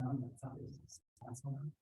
Good morning.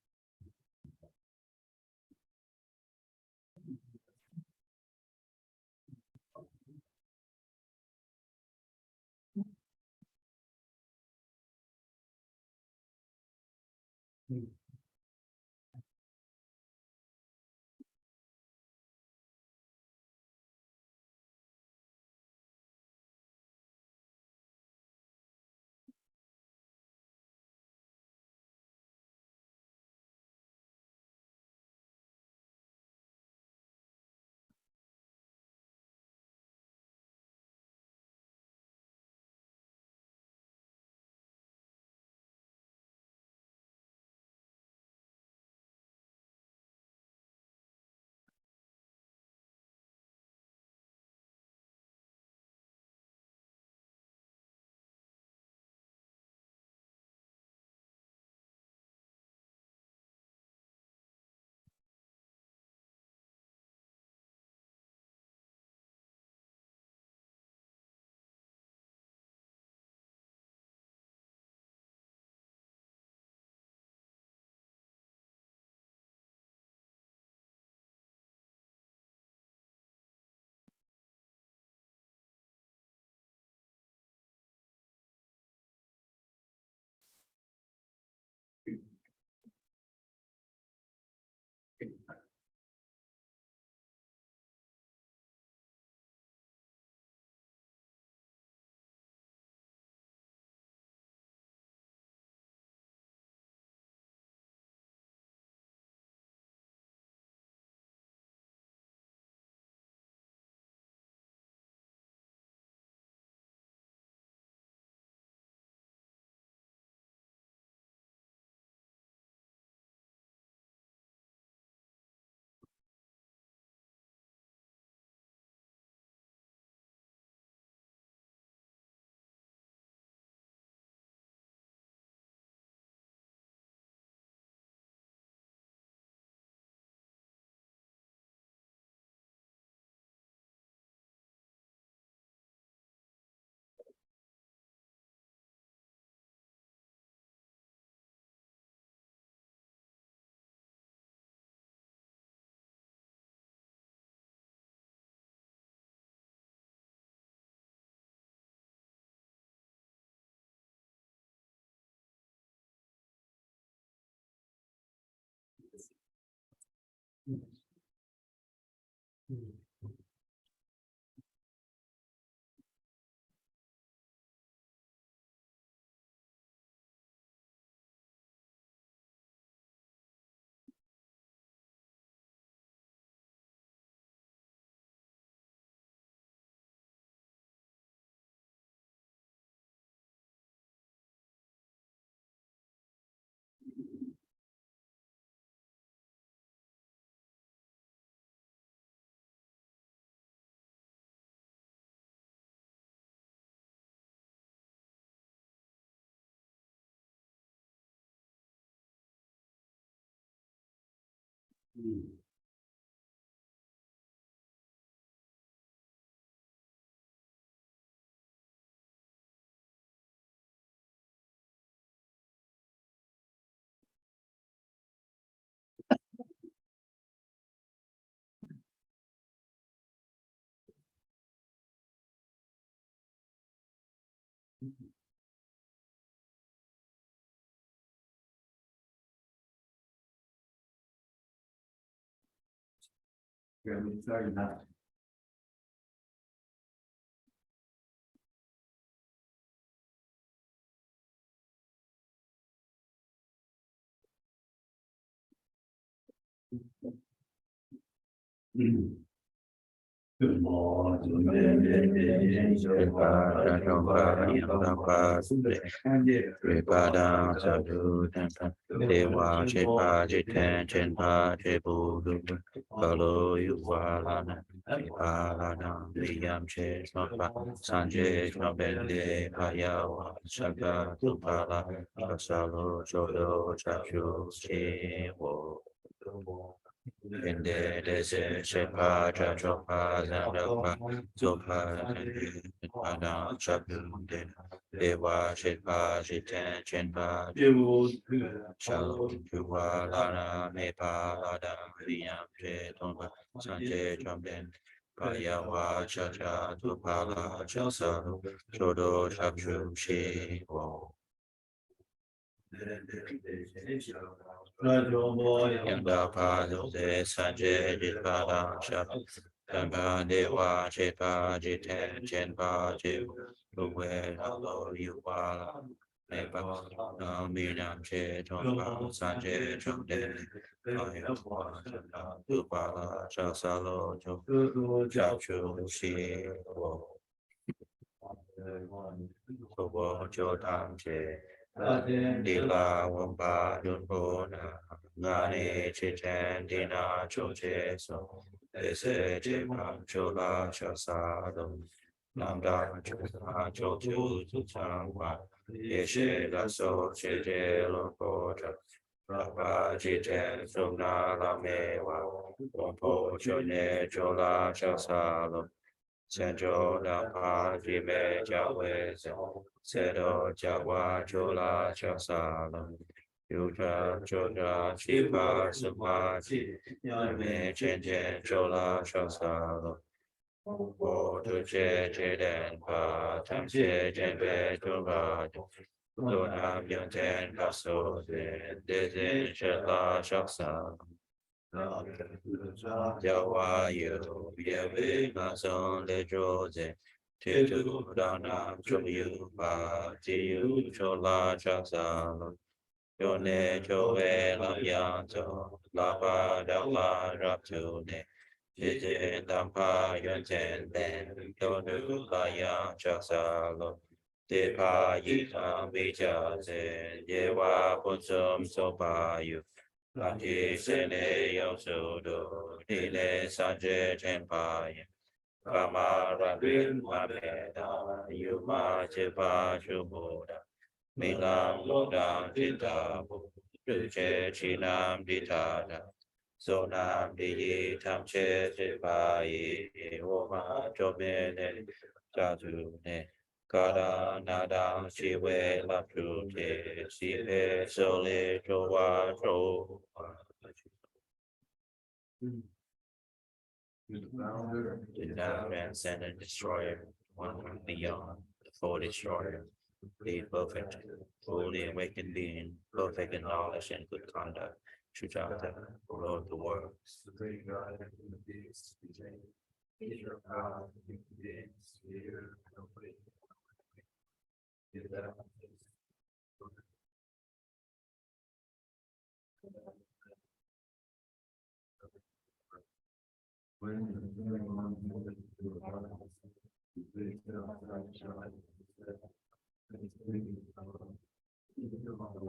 in the desert, Shepa, Chachopa, Zandapa, Zopa, Pada, Chapun, Deva, Shepa, Jiten, Chenpa, Shalom, Juva, Lana, Mepa, Lada, Viam, Chetomba, Sante, Jamden, Payawa, Chacha, Tupala, Chalsa, Chodo, Chachu, Shi, Wo. Yanda Pado de Sanje Jipada Shap Tamba Dewa Chepa Jiten Chenpa Jiv Uwe Halo Yuwala Nepa Naminam Che Tompa Sanje Chomde Ayatwa Chata Tupala Chasalo Chachu Shi Wo Kobo Chotam Che Dila Wamba Yunbona Ngani Chichen Dina Choche So Ese Chepam Chola Chasado Namda Chola Chotu Changwa Yeshe Laso Chete Lopota Lapa Chichen Sumna Lamewa Wampo Chone Chola Chasado Sanjo Lapa Jime Jawe Sedo Jawa Chola Chasala Yuja Choja Chipa Supachi Yame Chen Chola Chasala O Tuche Cheden Pa Tamche Jenpe Tuba Luna Yunten Paso Dezin Chetla Chasala Jawa Yu Yewe Mason Le Jose Titu Dana Choyu Pa Tiu Chola Chasala Yone Choe Lam Yanto Lapa Dala Raptune Jite Dampa Yunten Ben Donu Laya Chasalo Depa Yita Bija Zen Yewa Punsum Sopayu Lati Sene Yosudo Dile Sanje Tenpaya Kama Rabin Mameda Yuma Chepa Shubuda Milam Loda Titabu Duche Chinam Ditada Sonam Dili Tamche Chepai Woma Jobene Jatune Kada Nada Shiwe Lapute Sipe Sole Joa Jo the now transcendent destroyer, one from beyond, the full destroyer, the perfect, fully awakened being, perfect in knowledge and good conduct, Shujata, Lord of the world.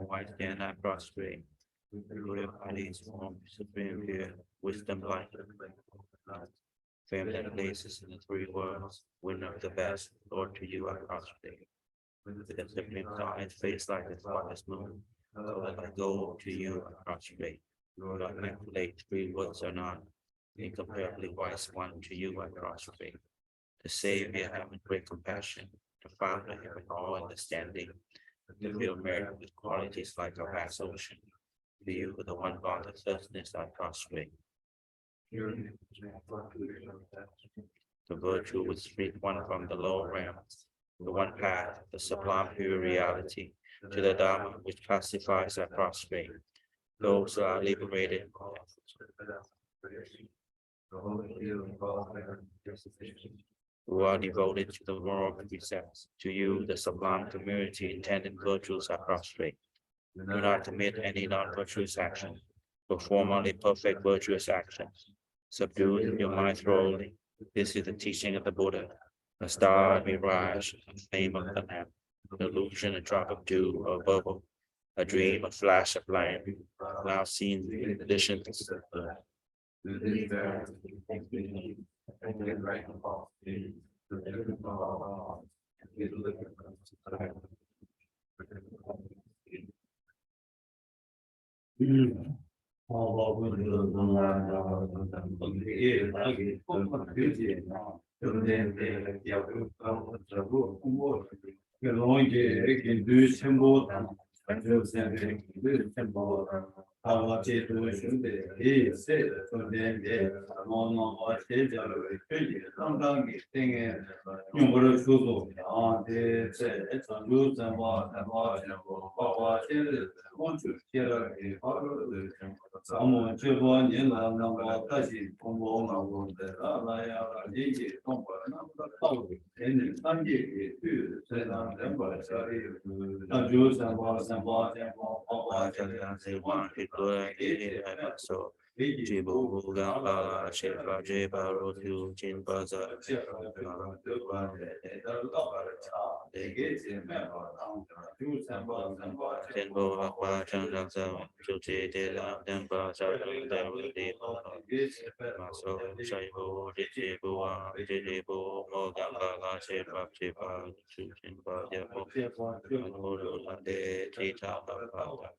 Why stand I prostrate? Buddha bodies form supreme pure, wisdom light. Fame that places in the three worlds, winner of the best, Lord to you I prostrate. With the supreme thought face like the spotless moon, so that I go to you I prostrate. Lord, I manipulate three worlds are not, incomparably wise one to you I prostrate. The Savior having great compassion, the Father having all understanding, the real merit with qualities like a vast ocean. To you, the one God of thirstiness, I prostrate. The virtue which freed one from the lower realms, the one path, the sublime pure reality, to the Dharma which pacifies I prostrate. Those who are liberated, who are devoted to the moral precepts. To you, the sublime community intended virtues are prostrate. Do not commit any non-virtuous action. Perform only perfect virtuous actions. Subdue your mind thoroughly. This is the teaching of the Buddha. A star, a mirage, a flame of the lamp, an illusion, a drop of dew, or a bubble, a dream, a flash of light, now seen visions. Jibu Gamba Shepa Jeba Rotu Jin Baza Tenbo Akwa Chandang Sam Chuchi De Lam Demba Chadang Dem De Maso Shaibu Jibu Jibu Mo Gamba La Shepa Shepa Chuchin Baja Mo De Chita Papa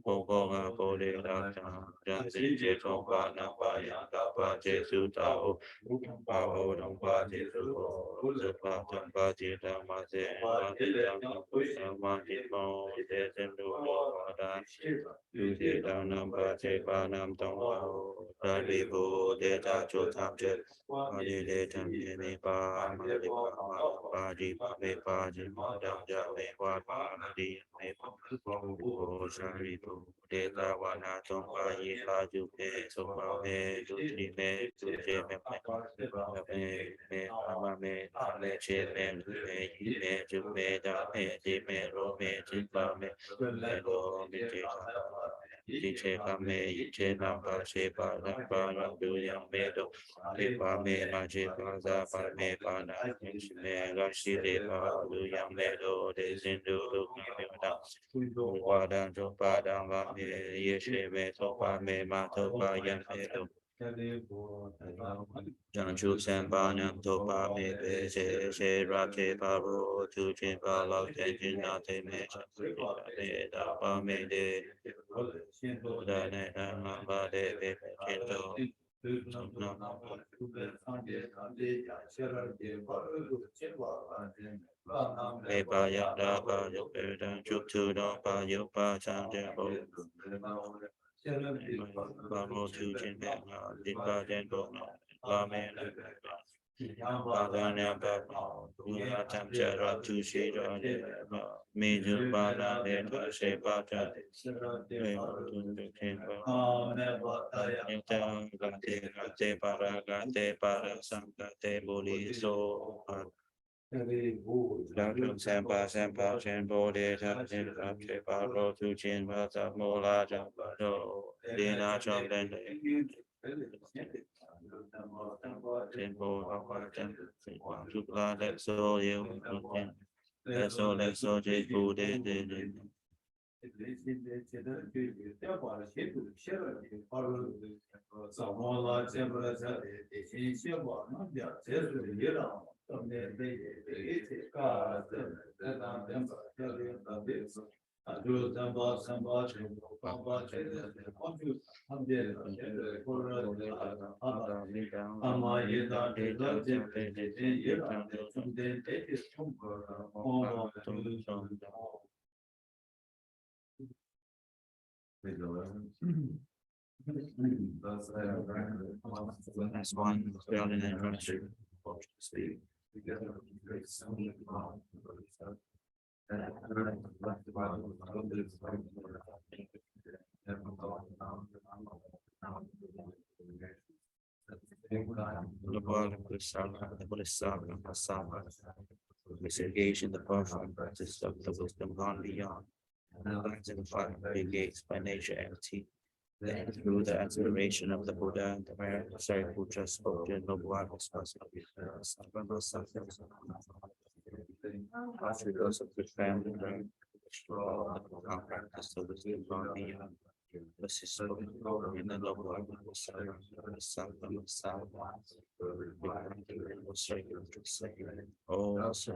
Boga Bode Lata Jansi Jeto Bana Baya Dapa Jesu Tao Pao Damba Jesu Zepa Damba Jeta Mase Mati Mo Desendu Wada Yuji Danam Bache Banam Tong Tadi Bo Deta Chotam Jet Madi Detam Yemi Ba Madi Ba Di Ba Me Ba Di Madam Jame Wa Ba Di Me Bo Shari Bo Deta Wana Tomba Yi La Ju Pe Tomba Me Ju Tri Me Ju Je Me Me Ama Me Me Che Me Lu Me Yi Me Ju Me Da Me Di Me Ro Me Jin Ba Me Me Lo Me Je Ji Che Ba Me Yi Che Nam Ba Che Ba Nam Ba Nam Du Yang Me Do Me Ba Me Ma Che Ba Za Ba Me Ba Na Me Ga Shi De Ba Lu Yang Me Do De Zin Du Du Me Da Wa Dan Jo Ba Dan Ba Me Ye She Me To Ba Me Ma To Ba Yang Me Do Jan Chu San Ba Nam To Ba Me Be Che She Ra Che Ba Ro Tu Chin Ba Lao Ten Jin Na Te Me Cha Me Da Ba Me De Da Ne Da Ma Ba De Be Be Chin Do Me Ba Ya Da Ba Yo Be Dan Chu Tu Do Ba Yo Ba Chan De Bo Ba Mo Tu Chin Me Ma Jin Ba Den Bo Na Ba Me Ba Da Ne Ba Na Tam Cha Ra Tu Shi Ra De Ba Me Ju Ba Na De Ta She Ba Ta Me Mo Tu De Chin Ba Yata Gate Gate Para Gate Para Sam Gate Boli So Dang Sampa Sampa Chen Bode Ta Chen Che Paro Tu Chin Ba Ta Mola Jam Ba Do Dina Chom Den Chen Bo Ba Chen Tu La Let So You Let So Je Bu De De That's one spelled in introduction. Speak. Is engaged in the powerful practice of the wisdom gone beyond, and identified gates by nature empty. Then through the aspiration of the Buddha and the Sariputta spoke to noble arts because of the family practice of wisdom gone beyond. This is spoken in the noble arts Oh, so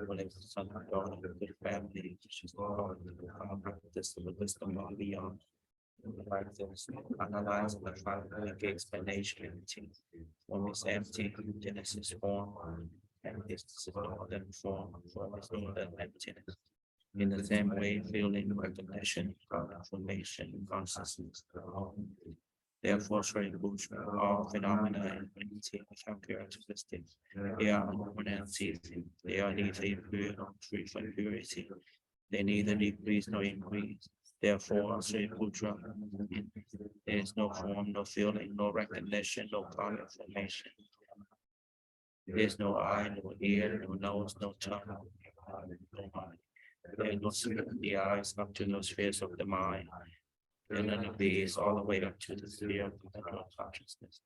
when it's son of God, a good family, she's called the practice of wisdom gone beyond. Like this, analyze the following explanation. Form is empty, Genesis form, and this is more than form is more than emptiness. In the same way, feeling, recognition, information, consciousness. Therefore, all phenomena in unity become characteristic. They are impermanency. They are neither impure nor free from purity. They neither decrease nor increase. Therefore, Sri Putra, there is no form, no feeling, no recognition, no confirmation. There is no eye, no ear, no nose, no tongue, no mind. There is no sphere of the eyes up to no spheres of the mind. And none of these all the way up to the sphere of the mental consciousness.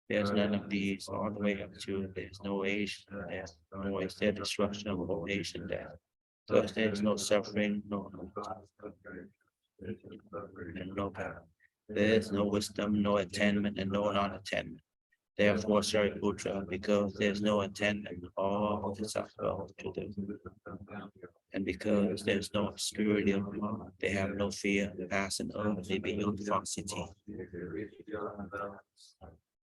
There's none of these all the way up to there's no age, death, nor is there destruction of old age and death. Thus there is no suffering, no and no power. There is no wisdom, no attainment, and no non-attainment. Therefore, Sariputra, because there's no attainment, all the suffer to them. And because there's no obscurity of mind, they have no fear, pass and only beyond falsity.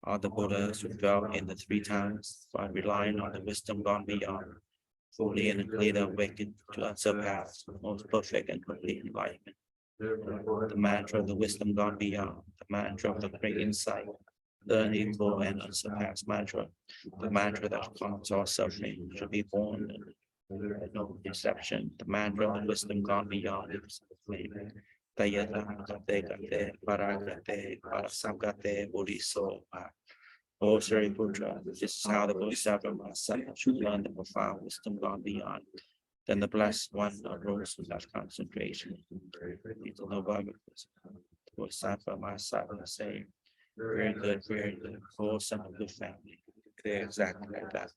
All the Buddhas who fell in the three times by relying on the wisdom gone beyond, fully and clearly awakened to unsurpassed, most perfect and complete enlightenment. The mantra of the wisdom gone beyond, the mantra of the great insight, the unequal and unsurpassed mantra, the mantra that calms all suffering, should be born in no deception, the mantra of the wisdom gone beyond its flame. Tayatagate gate, paragate, parasamgate, buddhiso. O Sariputra, this is how the Bodhisattva should learn the profound wisdom gone beyond. Then the blessed one arose with that concentration. It's no Bible. Bodhisattva Mahasaya saying, very good, wholesome and good family. They're exactly like that.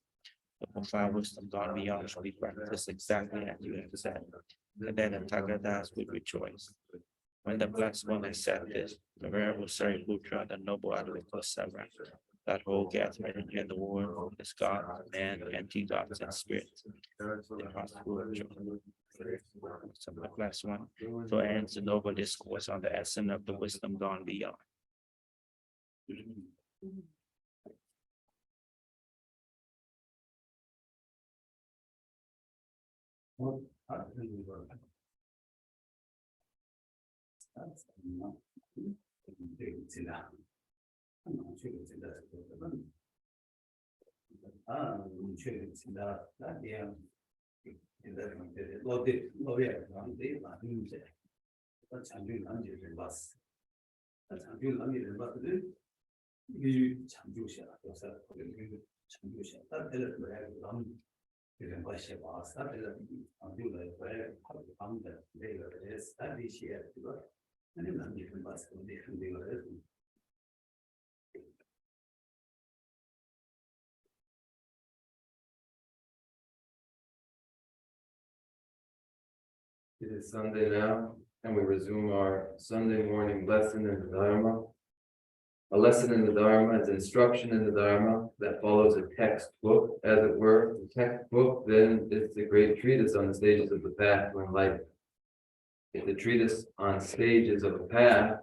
The profound wisdom gone beyond shall be practiced exactly as you have said. And then the Tagadas would rejoice. When the blessed one has said this, the venerable Sariputra, the noble Advaita Sevra, that whole gathering in the world is God, man, anti-gods, and spirits. So the last one. So ends the noble discourse on the essence of the wisdom gone beyond. It is Sunday now, and we resume our Sunday morning lesson in the Dharma. A lesson in the Dharma is instruction in the Dharma that follows a textbook, as it were. The textbook then is the Great Treatise on the stages of the path to enlightenment. It's a treatise on stages of a path,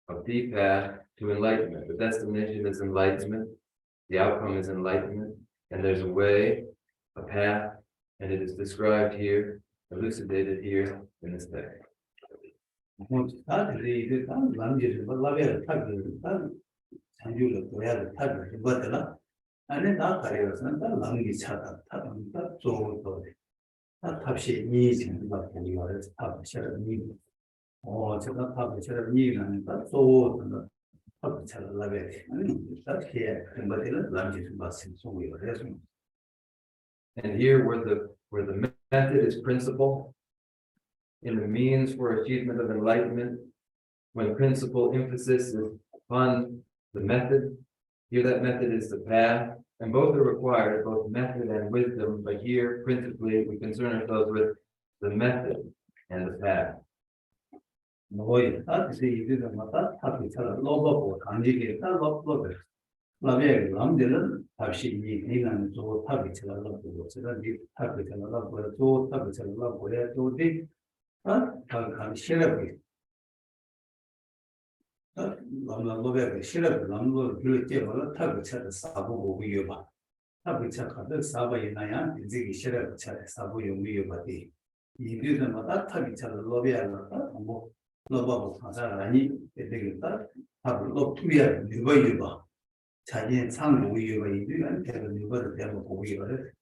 of the path to enlightenment. The destination is enlightenment, the outcome is enlightenment, and there's a way, a path, and it is described here, elucidated here in this text. And here where the method is principle, in the means for achievement of enlightenment, when principal emphasis is upon the method, here that method is the path, and both are required, both method and wisdom, but here principally we concern ourselves with the method and the path. 싫어. 남로베 싫어. 남로 그렇게 벌어 타고 차도 사고 오고 봐. 타고 차 가도 사바 있나야 이제 싫어. 차 사고 용이 봐디. 이들마다 타기 차를 로베야가 뭐 로바고 하자라니 되겠다. 타고 투야 누가 자기의 상고의가 있는 대로 누가를 대로 보고 이거를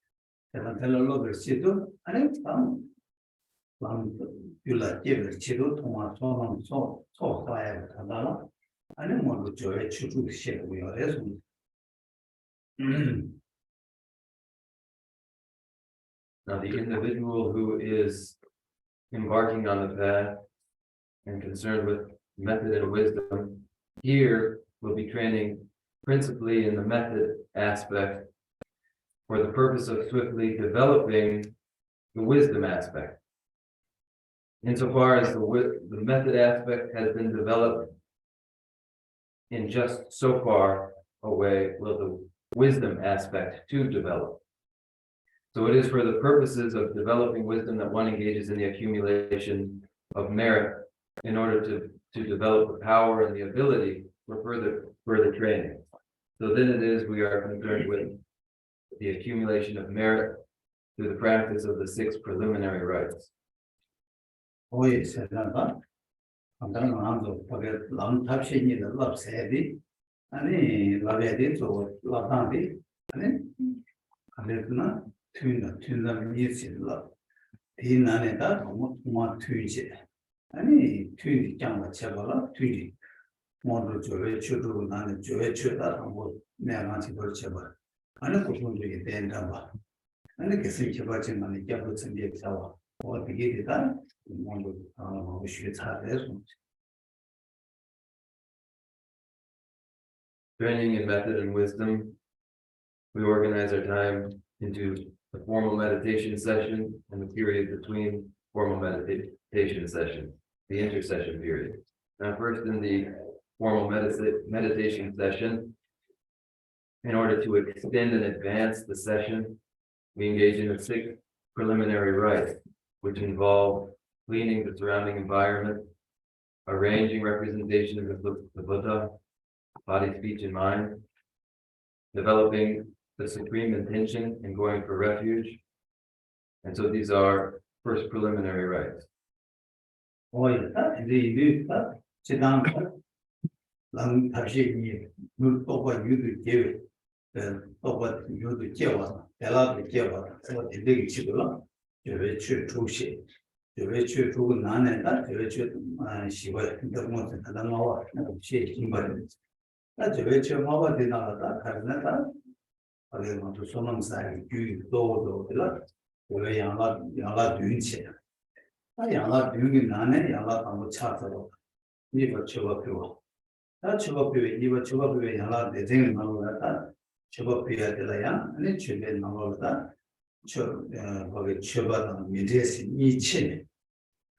제가 텔러로 시도 아니 남 율라께를 지도 통화 소망 소화에 하다가 아니 뭐 저의 추주 시고요. 그래서 Now, the individual who is embarking on the path and concerned with method and wisdom here will be training principally in the method aspect for the purpose of swiftly developing the wisdom aspect. Insofar as the method aspect has been developed in just so far away will the wisdom aspect to develop. So it is for the purposes of developing wisdom that one engages in the accumulation of merit in order to develop the power and the ability for further training. So then it is we are concerned with the accumulation of merit through the practice of the 6 preliminary rites. 오해 세다가 감당 나도 거기 남 탑신이는 랍세디 아니 라베디 저 라단디 아니 그랬나 튠나 미스라 디나네다 너무 튠지 아니 튠이 짱가 쳐봐라 튠이 모두 저에 주도 나는 저에 주다 뭐 내가 같이 벌쳐봐 아니 고통되게 된다 봐 아니 계속 쳐봐지만 이게 무슨 게 있어 어떻게 되다 모두 쉬게 차려서 Training in method and wisdom, we organize our time into the formal meditation session and the period between formal meditation sessions, the intercession period. Now, first in the formal meditation session, in order to extend and advance the session, we engage in the 6 preliminary rites, which involve cleaning the surrounding environment, arranging representation of the Buddha, body, speech, and mind, developing the supreme intention and going for refuge. And so these are first preliminary rites. 오해다 이제 지난 남 탑신이 물도가 유도 계획 또가 유도 계획 대라도 계획 뭐 되게 치고라 저회 주시 저회 주고 나는다 저회 주 시발 너무 하다마와 없이 힘을 나 저회 주 마와 되나다 가능하다 아니 뭐 소망사의 규도도들 왜 양라 düğün치 아 양라 düğün이 나네 양라 방법 찾아서 이거 저거표 나 저거표 이거 저거표 양라 대쟁을 나오다 저거표야 되라야 아니 주변 나오다 저 거기 저거다 민재시 이치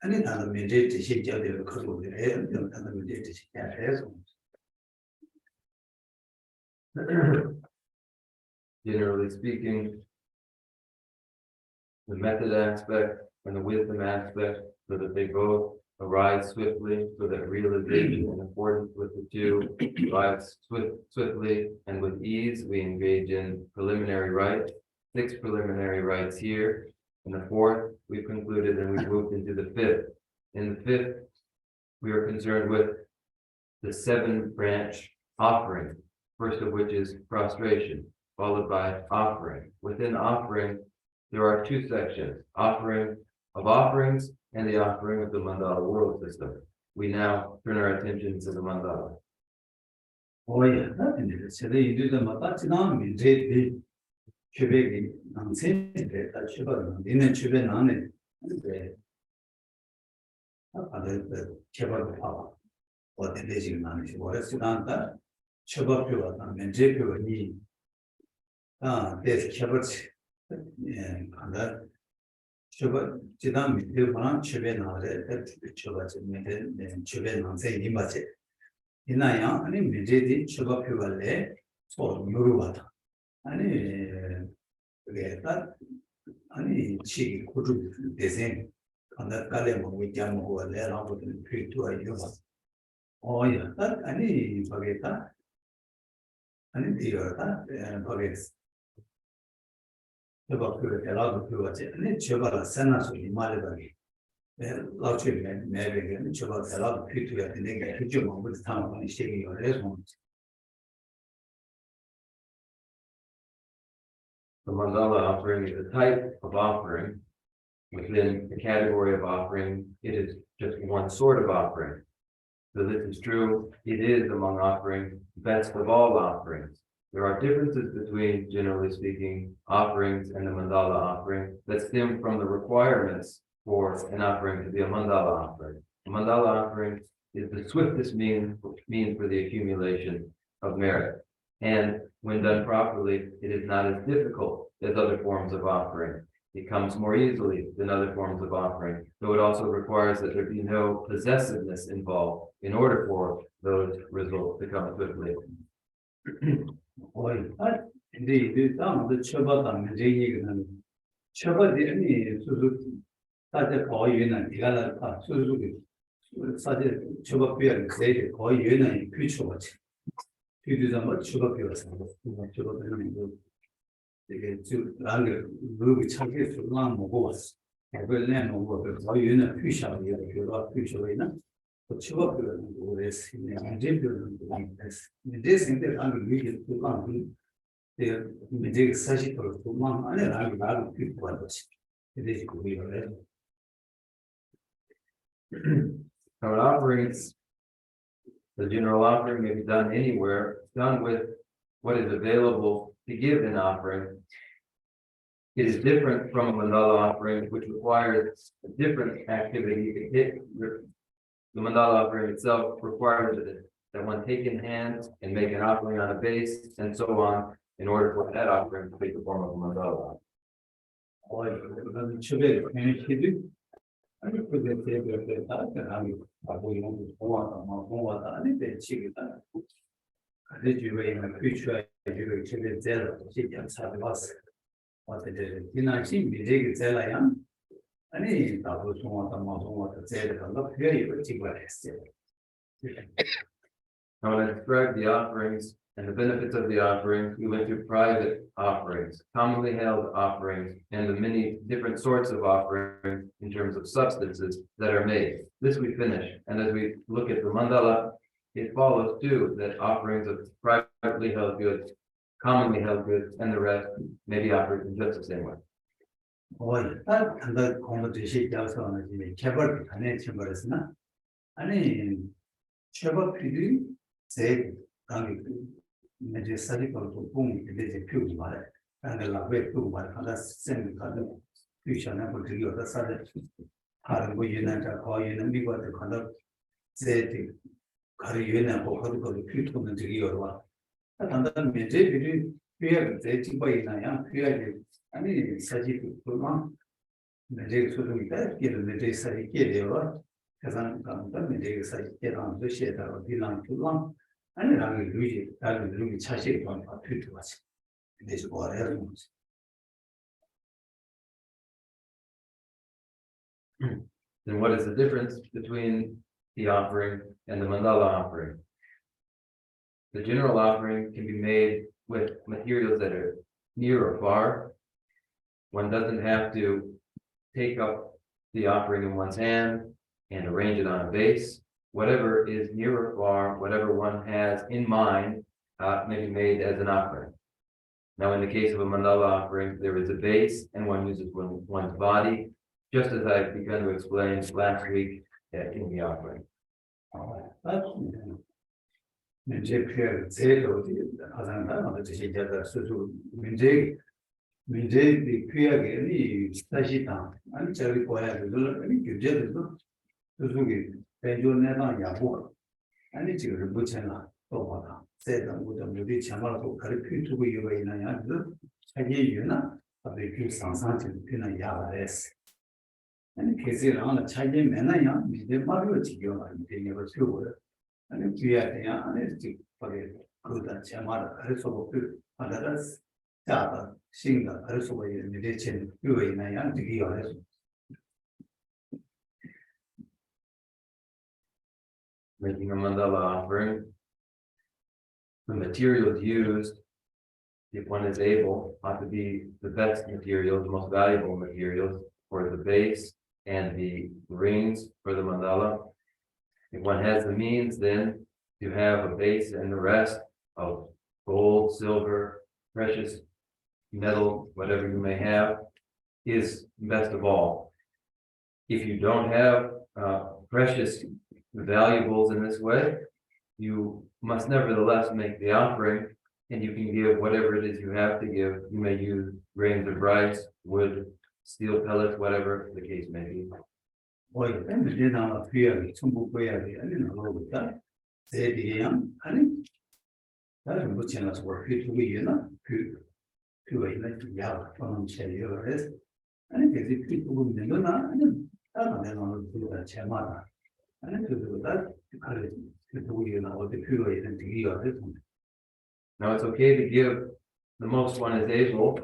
아니 나는 민재 뜻이 저대로 그러고 그래 나는 민재 뜻이 해서 Generally speaking, the method aspect and the wisdom aspect, so that they both arise swiftly, so that realization in accordance with the two arrives swiftly and with ease. We engage in preliminary rites, 6 preliminary rites here. In the 4th, we've concluded and we've moved into the 5th. In the 5th, we are concerned with the 7-branch offering, first of which is prostration, followed by offering. Within offering, there are 2 sections, offering of offerings and the offering of the mandala world system. We now turn our attention to the mandala. 오해다 이제 세대 이들마다 지난 민재의 주변이 남세대 다 주변 있는 주변 안에 근데 아들 개발도 봐봐 어떻게 지금 나는지 모르겠으나 처벌표가 면제표니 대해서 개발치 간다 처벌 지난 밑에만 주변 나래 처벌지 밑에 주변 남세 이마지 이나야 아니 면제디 처벌표가래 소 요루와다 아니 그게 딱 아니 치 고주 대생 간다 깔래 먹고 잡고 내가 보던 필요가 있어. 어야, 아니 거기다. 아니 뒤어다. 거기서. 저거 그 대라도 그거지. 아니 저거라 세나서 이말이다기. 라우치네 내베게 저거 대라도 필요가 되는 게 그쪽 먹고 상황이 시행이요. 그래서 The mandala offering is a type of offering. Within the category of offering, it is just one sort of offering. So this is true, it is among offerings, best of all offerings. There are differences between, generally speaking, offerings and the mandala offering that stem from the requirements for an offering to be a mandala offering. A mandala offering is the swiftest means for the accumulation of merit. And when done properly, it is not as difficult as other forms of offering. It comes more easily than other forms of offering, though it also requires that there be no possessiveness involved in order for those results to come swiftly. 근데 이 다음에 처바다 얘기는 처바들이 수수 사실 거의 유는 이가라 수수기 사실 처바비를 그대로 거의 유는 필요하지. 필요한 뭐 처바비라서 처바비는 뭐 이게 쭉 랑게 루비 차게 수랑 먹어봤어. 그걸네 먹고 거의 유는 필요하고 이거 필요해나 처바비는 그래서 이제들은 이제 생대 랑 루비 수랑 이제 사실 그렇구만 안에 나를 필요한 거지. 이제 그거를 Now, an offering, the general offering may be done anywhere, done with what is available to give an offering. It is different from a mandala offering, which requires a different activity. The mandala offering itself requires that one take in hand and make an offering on a base and so on, in order for that offering to take the form of a mandala. 그런 집에 괜히 아니 그게 되게 다 아니 하고 있는 거 공화다 아니 대치기다. 근데 주변에 있는 피처에 이거 집에 제일 진짜 살아봤어. 어때 지나치 미래가 제일이야. 아니 나도 공화다 제일 간다 그게 이거 찍어야 했어요. Now, when I describe the offerings and the benefits of the offerings, we went through private offerings, commonly held offerings, and the many different sorts of offerings in terms of substances that are made. This we finish, and as we look at the mandala, it follows too that offerings of privately held goods, commonly held goods, and the rest may be offered in just the same way. 한다 공부듯이 giáo授는 지금 개발 안에 처벌했으나 아니 처벌들이 제 강의 이제 사리도 뽕이 이제 표기 말해 안에라 왜 표기 말해 하다 쌤 가는 퓨처는 뭐 되게 어디서 사대 다른 거 유난자 거기는 미국한테 가다 제 가리 유난 뭐 하도 그 퓨처는 되게 어려워 단단 이제 비에 제 집어이나야 비에 아니 사지 그만 이제 소중이다 이제 사지 깨려와 그래서 간단 이제 사지 깨라는 뜻이다 비랑 tullang 아니 나를 루지 차시에 번 필요하지. 근데 저 뭐래요? Then what is the difference between the offering and the mandala offering? The general offering can be made with materials that are near or far. One doesn't have to take up the offering in one's hand and arrange it on a base. Whatever is near or far, whatever one has in mind, may be made as an offering. Now, in the case of a mandala offering, there is a base and one uses one's body, just as I've begun to explain last week in the offering. 이제 그 제도 하상다 어떻게 제가 수수 문제 피하게 다시다 아니 저기 보야 되는 아니 규제도 수수기 배조내가 야고 아니 지금 붙여나 또 봐라 세상 모든 우리 참말로 가르쳐 주고 이유가 있나요? 그 자기 유나 앞에 그 상상적인 그냥 야가레스 아니 계세랑 자기 매나야 이제 말로 지금 되는 거 쓰고 아니 뒤에야 아니 지금 거기 그다 참말 가르쳐 그 하다라스 자다 신가 가르쳐 보이는 이제 제 유가 있나요? 되게 요래서 making a mandala offering, the materials used, if one is able, ought to be the best materials, the most valuable materials for the base and the rings for the mandala. If one has the means, then to have a base and the rest of gold, silver, precious metal, whatever you may have, is best of all. If you don't have precious valuables in this way, you must nevertheless make the offering, and you can give whatever it is you have to give. You may use grains of rice, wood, steel pellets, whatever the case may be. 오히려 대나마 귀하게 전부 구해야지 아니는 거보다 대비양 아니 다른 뭐 지나서 뭐 피투고 이나 그거 있는 야 그런 체리를 해서 아니 그게 피투고 있는 거나 아니 다른 데는 그거 제마다 아니 그거보다 그걸 피투고 이나 어디 그거 있는 되기가 돼서. Now it's okay to give the most one is able,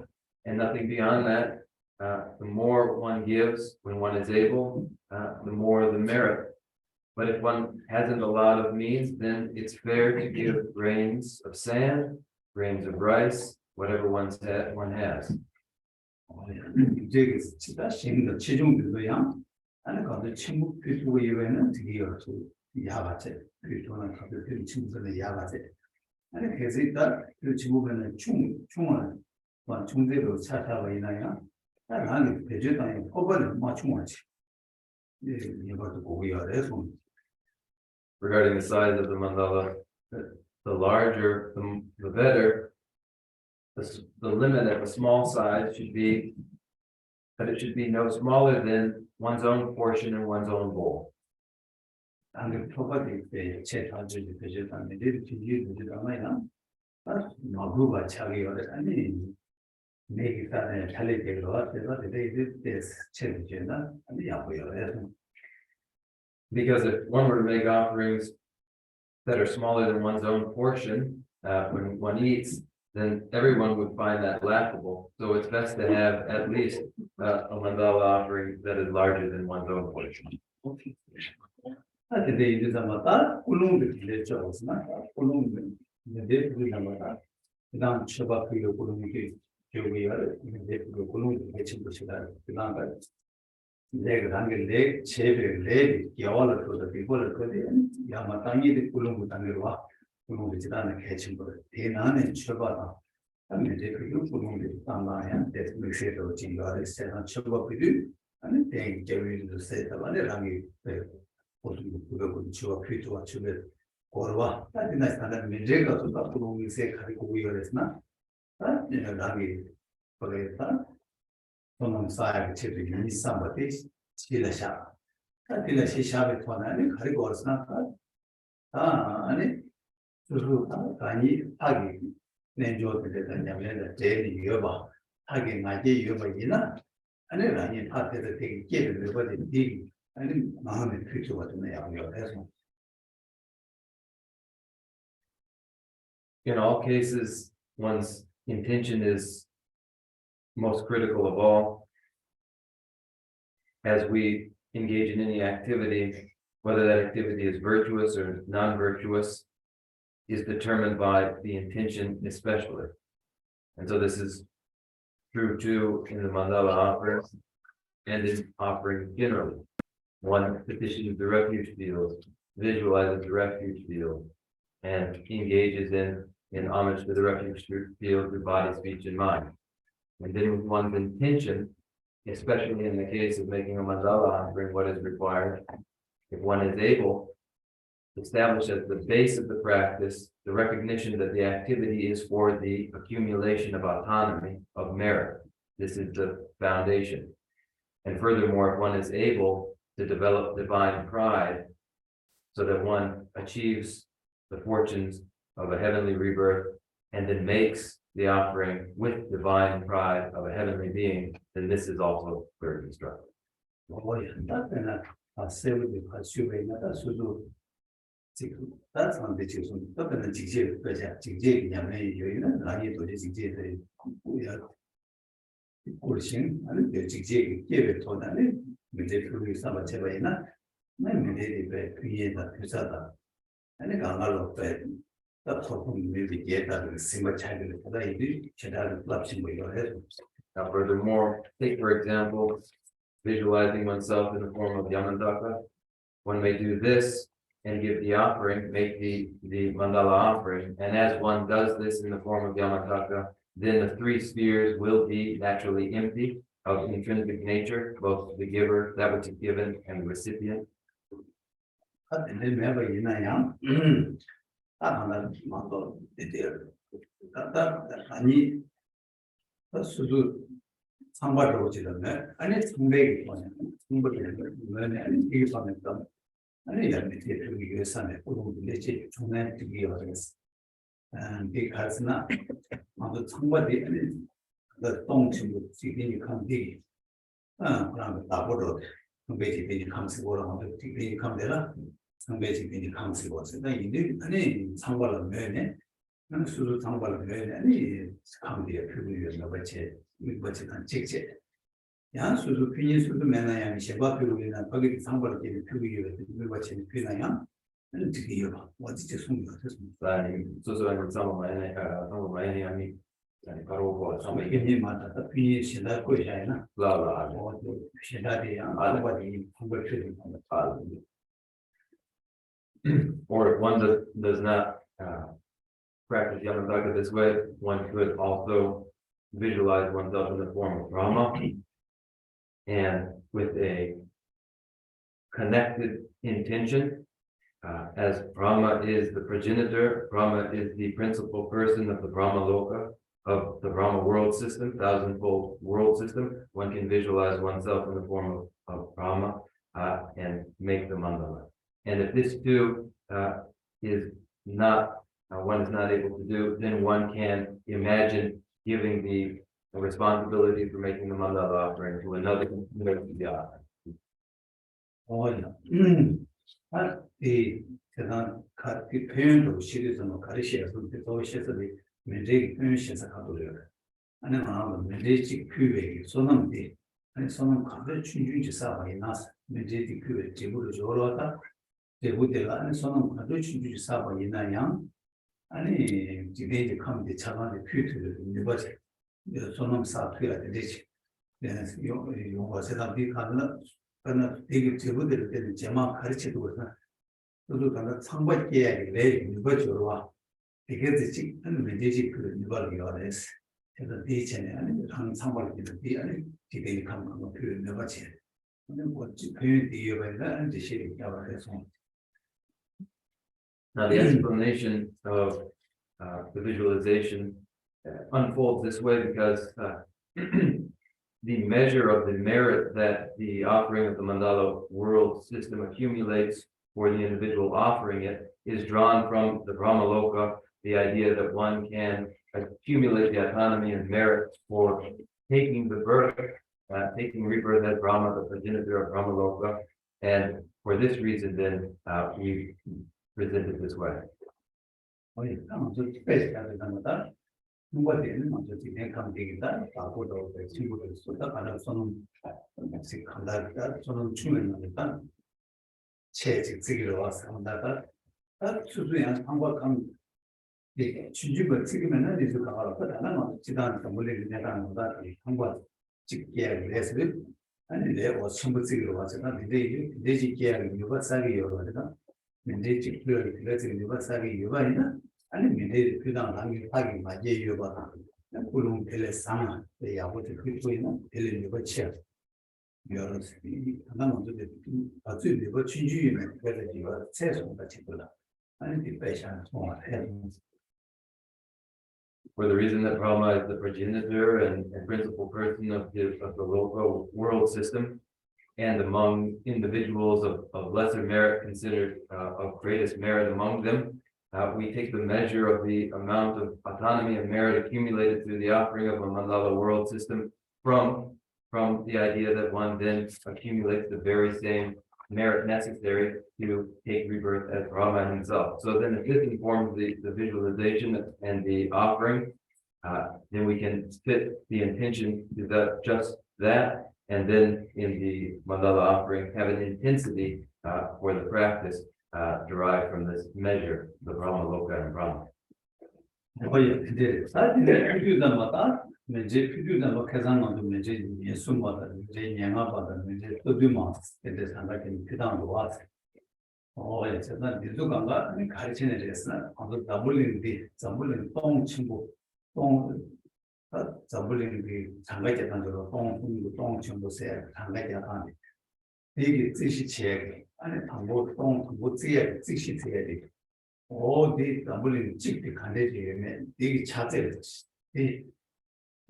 and nothing beyond that. The more one gives when one is able, the more the merit. But if one hasn't a lot of means, then it's fair to give grains of sand, grains of rice, whatever one has. 이제 진짜 신의 최종들도야 아니 가도 친구 피투고 이외에는 되게 어서 야가제 피투는 가도 그 친구들의 야가제 아니 그래서 일단 그 친구들은 총을 중대로 찾아가 있나요? 나는 배제당에 포벌을 맞추면지 이것도 고기가 돼서. Regarding the size of the mandala, the larger, the better. The limit at the small size should be that it should be no smaller than one's own portion in one's own bowl. 나는 포벌이 제 단지 배제당에 이렇게 이해되잖아요. 마부가 자기 아니 make that intelligent or whatever they did this change in that. Because if one were to make offerings that are smaller than one's own portion, when one eats, then everyone would find that laughable. So it's best to have at least a mandala offering that is larger than one's own portion. They did some of that, Kulung chose not Kulung, the day we have that. Down Shabbat, we are Kulung, which is the number. Leg, Chebe, Lady, Yavala to the people of the Yamatani, the Kulung Tangira, Kulung is done a catching bird. Tenan and Shabbat. I mean, they could do Kulung online, that we say to Jinga, said on Shabbat with you, and then Jerry to say the one that to a few to a children. Or that is nice, and then Mijega to the Kulung say Karikuya is not. That in a Rangi for a someone side to somebody, still a shop. That is a shop at one and Kariko is not that. And it to Kani Hagi, then Joe to the daily Yoba, Hagi, my day Yoba Yina, and then I need part of the thing, give everybody dig, and then Mohammed future what may have your husband. In all cases, one's intention is most critical of all. As we engage in any activity, whether that activity is virtuous or non-virtuous, is determined by the intention especially. And so this is true too in the mandala offerings and in offerings generally. One petitions the refuge field, visualizes the refuge field, and engages in homage to the refuge field through body, speech, and mind. And then with one's intention, especially in the case of making a mandala offering, what is required, if one is able, establish as the base of the practice, the recognition that the activity is for the accumulation of autonomy, of merit. This is the foundation. And furthermore, if one is able to develop divine pride, so that one achieves the fortunes of a heavenly rebirth, and then makes the offering with divine pride of a heavenly being, then this is also very constructive. That's on the chosen, but the Jig, and the Jig gave it to them, we did produce some Chavana, maybe they create a Pisata, 아니 강가로 때 답답한 뮤비 예다를 심어 차기를 보다 이들 제대로 lapsin 뭐 이거 해. Now, furthermore, take for example, visualizing oneself in the form of Yamantaka. One may do this and give the offering, make the mandala offering, and as one does this in the form of Yamantaka, then the three spheres will be naturally empty of intrinsic nature, both the giver, that which is given, and the recipient. 근데 매번 이나야. 하나 만도 이들. 아니 수도 상관으로 지르네. 아니 성백이 뭐냐? 성백이 뭐냐? 아니 이게 보니까 아니 밑에 들기 위해서는 우리 이제 중간 들기 어렵겠어. 이 가스나 아주 상관이 아니 그 동친구 지금이 감기. 그다음에 나보러 성백이 되니 감수고라 하면 되니 감되라. 성백이 되니 감수고. 그러니까 이들 아니 상관을 매네. 수도 상관을 매네. 아니 감디에 표현이 뭐지? 뭐지 단 직제. 야 수도 균이 수도 매나야 시바 표현이나 거기 상관을 되는 표현이 뭐지 표현이야? 아니 되게 이거 어디서 숨겨 됐습니다. 아니, 소소한 상호만이 아니, 바로 뭐 이게 맞다. 균이 신다 거잖아. 라라. 신다디야. 아버지 한번 표현. Or if one does not practice Yamantaka this way, one could also visualize oneself in the form of Brahma and with a connected intention, as Brahma is the progenitor, Brahma is the principal person of the Brahma Loka, of the Brahma world system, thousandfold world system. One can visualize oneself in the form of Brahma and make the mandala. And if this too is not, one is not able to do, then one can imagine giving the responsibility for making the mandala offering to another who makes the offering. 이 대단 그 표현도 시리즈는 가르치어서 또 시에서도 문제의 표현 시에서 가도록 아니 마음 문제의 표현이 소nom데 아니 소nom 가서 춘준지 사와이 나서 문제의 표현 제부를 줘라다 제부대가 아니 소nom 가서 춘준지 사와이 나양 아니 지대에 감데 차반의 표현을 누가지 소nom 사투가 되지 그래서 요거 세상이 가는 그러나 되게 제부대로 되는 제만 가르치고 있나 저도 가서 상관계약이 내 누가죠 이게 되지 문제지 그 누가를 요래서 그래서 대체는 아니 상관을 되는 아니 지대에 감는 거 표현 누가지 근데 뭐 표현 이해가 이제 시리 야바해서 Now the explanation of the visualization unfolds this way because the measure of the merit that the offering of the mandala world system accumulates for the individual offering it is drawn from the Brahma Loka, the idea that one can accumulate the autonomy and merit for taking the birth, taking rebirth as Brahma, the progenitor of Brahma Loka, and for this reason then we present it this way. 먼저 스페이스 가는 거다. 누가되는 먼저 진행 감되겠다. 바고도 친구들 쏟아 가는 손은 같이 간다니까 저는 주면은 체직적으로 와서 한다가 수수야 상관감 이게 준비를 찍으면은 이제 가서 하나만 지단서 몰래 내가 한다 상관 찍기를 해서 아니 내가 전부적으로 와서 근데 내지 계약이 누가 싸게 열어서 근데 찍기를 그래서 누가 싸게 열어이나 아니 근데 그다음 남이 하기 맞게 열어봐 그런 텔레 상아 야보트 그거는 텔레 누가 쳐 열어서 하나 먼저 아주 누가 준주이면 그래서 이거 최소 같이 불러 아니 배상 통화해 For the reason that Brahma is the progenitor and principal person of the local world system, and among individuals of lesser merit considered of greatest merit among them, we take the measure of the amount of autonomy and merit accumulated through the offering of a mandala world system from the idea that one then accumulates the very same merit necessary to take rebirth as Brahma himself. So then if this informs the visualization and the offering, then we can fit the intention to just that, and then in the mandala offering have an intensity for the practice derived from this measure, the Brahma Loka and Brahma. 근데 사실은 필요자마다 이제 필요자마다 계산만 이제 예수마다 이제 영화마다 이제 또두마 근데 상관이 그다음으로 왔어. 제가 미주가가 가르치는 데서 아주 더블링이 더블링 똥 친구 똥 더블링이 장가게 만들어 똥 친구 세 장가게 하는 이게 뜻이 제 안에 방법 지에 뜻이 돼야 돼. 네 더블링 찍게 간대지면 이게 자체를 이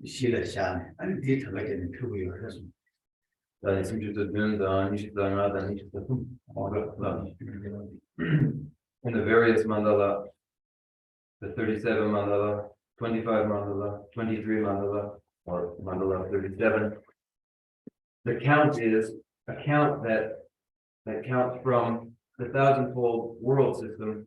실내샤네 아니 네 장가게는 표고요. 그래서 Dann ist mir zu tun, dann nicht dann nicht in the various mandala, the 37 mandala, 25 mandala, 23 mandala, or mandala 37. The count is a count that counts from the thousandfold world system.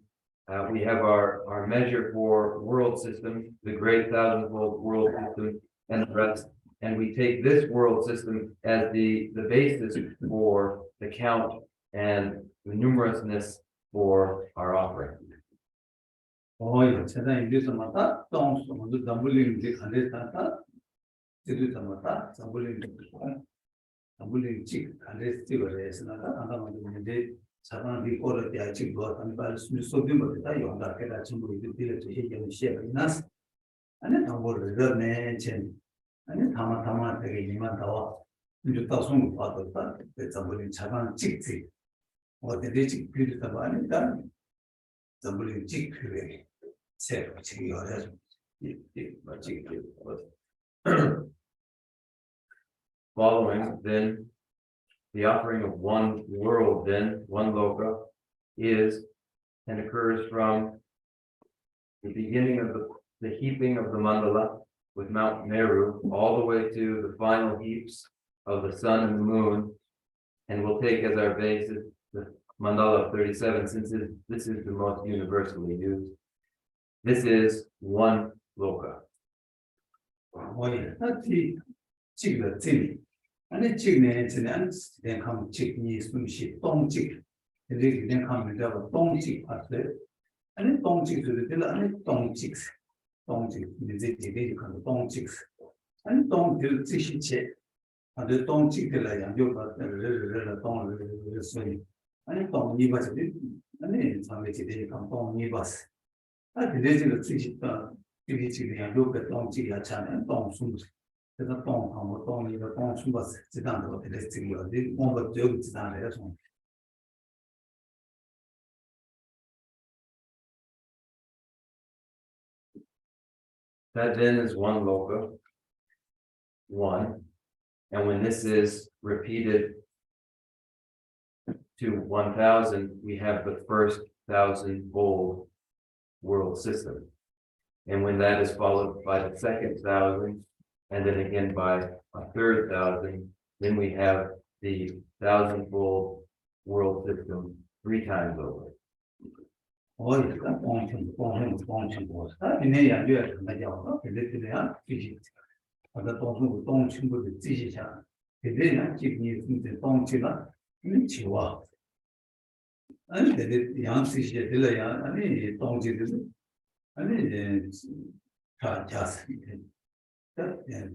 We have our measure for world system, the great thousandfold world system, and the rest. And we take this world system as the basis for the count and the numerousness for our offering. 이거 제가 인도에서마다 똥 먼저 더블링 이제 간대다다 제도에서마다 더블링 찍 간대 찍어야 해서나가 아마 이제 사람이 거를 때 아직 뭐한 발 소비물다 용다게다 전부 이들이 얘기하는 시에나스 아니 더블을 넣네 chen 아니 다만 되게 이만 나와 이제 따송 받았다 더블링 자반 찍지 어디 찍 필요가 많으니까 더블링 찍 필요해 새로 찍이 어려져 Following, then, the offering of one world, then, one loka, is and occurs from the beginning of the heaping of the mandala with Mount Meru all the way to the final heaps of the sun and the moon, and we'll take as our basis the mandala 37, since this is the most universally used. This is one loka. 찍을 찜 아니 찍네 지난 내가 찍니 숨쉬 똥찍 근데 그냥 하면 내가 똥찍 봤어요 아니 똥찍 들을 아니 똥찍 이제 되게 그 똥찍 아니 똥들 찍시체 아니 똥찍들 양조 받을 똥을 쓰니 아니 똥이 봐서 아니 참에 되게 똥이 봤어 아 근데 지금 찍시다 이게 지금 양조 똥찍이 하잖아요 똥 숨 그래서 똥이가 똥 숨봤어. 지단도 되게 지금이라도 뭔가 저기 지단을 해서 That then is one loka, one, and when this is repeated to 1,000, we have the first 1,000-fold world system. And when that is followed by the second 1,000, and then again by a third 1,000, then we have the 1,000-fold world system 3 times over. 어디가 똥친 보다 이내 양주에 나야고 그래야 지지 아까 똥친구들 지시자 그래야 지기 진짜 똥치가 지와 아니 근데 양치시에 들려야 아니 똥치들 아니 다 자스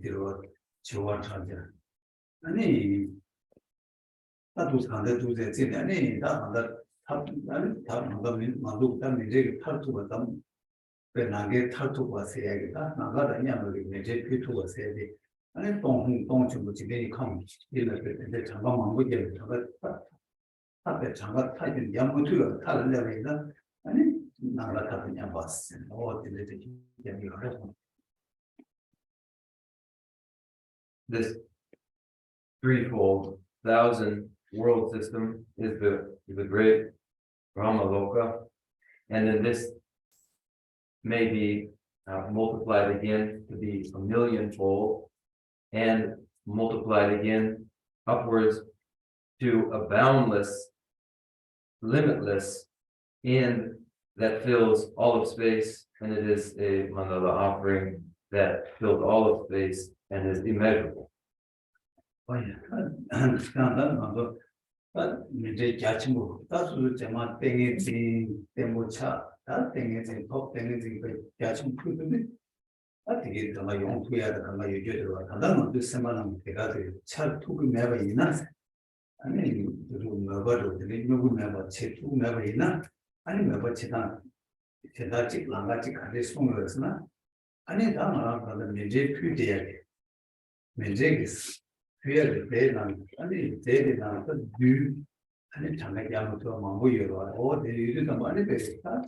들어 지와 찾아 아니 나도 상대 두제 지네 아니 다 한다 다 나가면 만족다 이제 탈투가 좀 나게 탈투가 세야겠다 나가다 그냥 이제 피투가 세야 돼 아니 똥 집에 가면 이렇게 잠깐 망고게 앞에 장갑 타이는 양무투가 탈려니까 아니 나가다 그냥 봤어 어디를 얘기 하려고 This threefold 1,000 world system is the great Brahma Loka, and then this may be multiplied again to be 1,000,000-fold, and multiplied again upwards to a boundless, limitless end that fills all of space, and it is a mandala offering that fills all of space and is immeasurable. 다 이제 자침부 다수 제마 땡이 땡모차 다 땡이 법 땡이 그 자침 풀는데 아 되게 정말 용투야 정말 유저들과 단단한 그 세만한 대가 차 투구 매가 있나 아니 그 뭐가도 되게 누구 매가 체 투구 매가 있나 아니 매가 체다 제다직 랑가직 가게 송으로서나 아니 다 말하는 이제 fü돼야 돼 이제 fü야 되는 아니 되는 그 아니 장애 양도 망고여로 어디를 많이 배웠다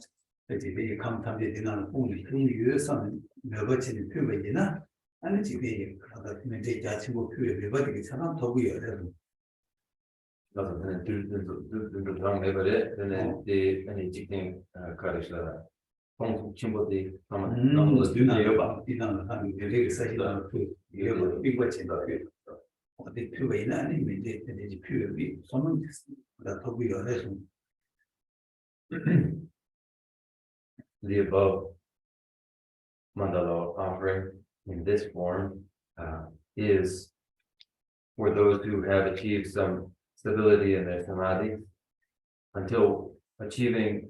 이제 이 감탄에 되는 공이 그 유에서는 몇 번째는 표현이나 아니 지금 이제 자친구 표현 몇 번째 사람 더고요 Dat is de drang hebben, en die chicken karışlara. Kom çimbo di tamam. Namlı dünya bak. 이나는 한 되게 사실은 그 이거 이거ችን 어디 표현이나 아니면 이제 표현이 소문 다 더고요 해서 The above mandala offering in this form is for those who have achieved some stability in their samadhi. Until achieving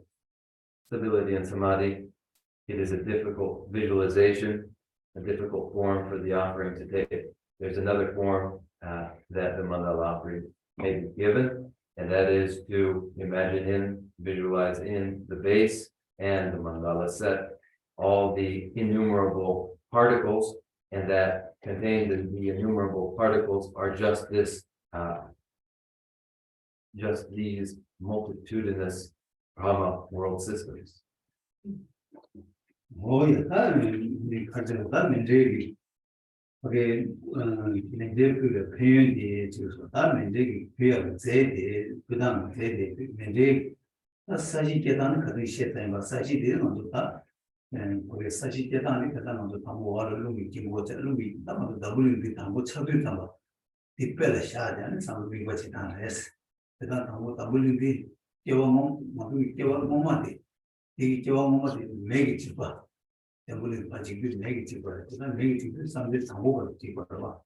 stability in samadhi, it is a difficult visualization, a difficult form for the offering to take. There's another form that the mandala offering may be given, and that is to imagine in, visualize in the base and the mandala set all the innumerable particles, and that contained in the innumerable particles are just these multitudinous Brahma world systems. 뭐야 다음에 가지고 다음에 이제 그게 이제 그 표현이 지금 다음에 이제 표현 제대 그다음 제대 이제 사실 계단은 그 시에다 뭐 사실 되는 것도 다 그게 사실 계단이 그다음 또 방법을 룸이 기고 룸이 담아도 더블이 담고 차들 담아 뒷배를 샤지 않은 상황이 같이 나타났어. 그다음 담고 더블이 깨워몽 뭐도 깨워몽만데 이 깨워몽만데 매기 집어 더블이 빠지기 매기 집어 그다음 매기 집어 상대 상호가 집어 봐.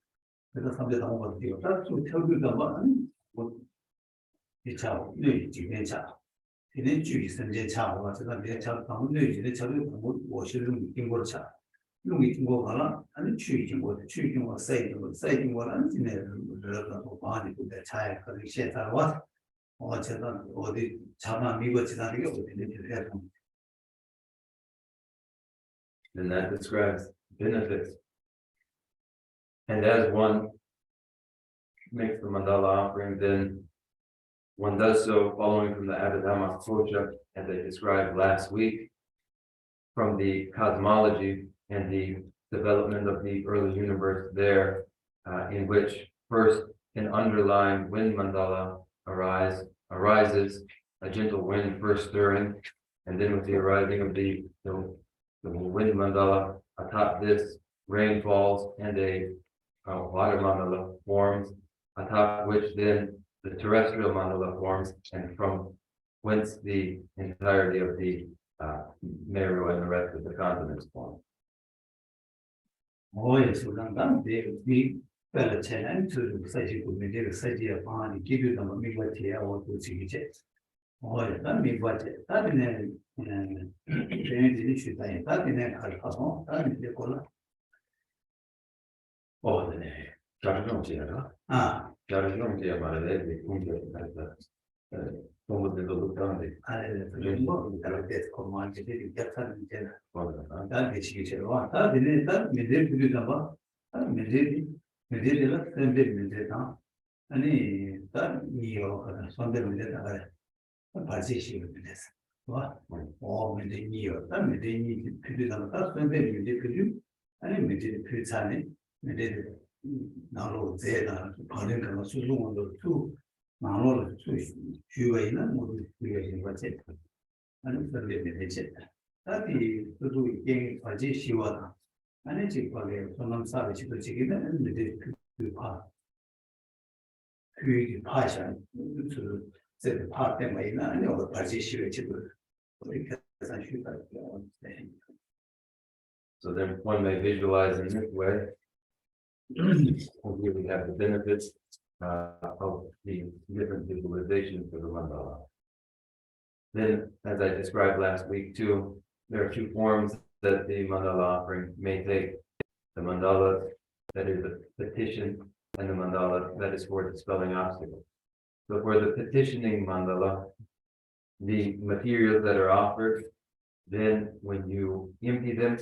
그래서 상대 상호가 집어 다좀 태우기가 봐. 뭐 이차 네 지내자 이제 주의 선제 차와 제가 내 차, 방문에 이제 저를 뭐 실은经过 차, 용이经过 가라 아니 주의经过 사이딩거는 지내 그래서 많이 근데 차에 그 시에서 와 제가 어디 차만 미고 지나는 게 어디인지 해서 And that describes benefits. And as one makes the mandala offering, then one does so following from the Abhidhamma Kosha, as I described last week, from the cosmology and the development of the early universe there, in which first an underlying wind mandala arises, a gentle wind first stirring, and then with the arising of the wind mandala atop this, rain falls and a water mandala forms, atop which then the terrestrial mandala forms, and from whence the entirety of the Meru and the rest of the continents form. 뭐에서 그런가 이 벨체는 그 사실 그 문제를 사지에 방안이 기도도 뭐 미과티에 오고 지기제 뭐야 미과티 다음에 대인들이 주다에 다음에 가서 다음에 이제 골라 네. 자르종지야가? 아 자르종지야 말에 공격한다. 동물들도 그런데 뭐 다르게 코만지들이 약하는 이제 뭐다. 다음에 지기제로 왔다 되네 다 미들 부르다 봐 미들이라 센데 미들다 아니 다 이요 손대 미들다 발시시는 미들스 와 미들 이요 다 미들이 부르다 다 센데 미들 부르 아니 미들 부르자네 미들 나로 제다 반응 그런 수중으로 쭉 나로를 쭉 주의는 모두 주의하는 거지 아니 그런데 되지 다디 그도 이게 가지 시와다 아니 지금 거기에 손남 사회 지도 지기는 미들 그파 그 파샤 그这怕때문에 아니 어디 가지 시외 지도 이렇게 계산 쉬다 So then one may visualize in this way. Here we have the benefits of the different visualizations of the mandala. Then, as I described last week too, there are two forms that the mandala offering may take. The mandala that is a petition and the mandala that is for dispelling obstacles. So for the petitioning mandala, the materials that are offered, then when you empty them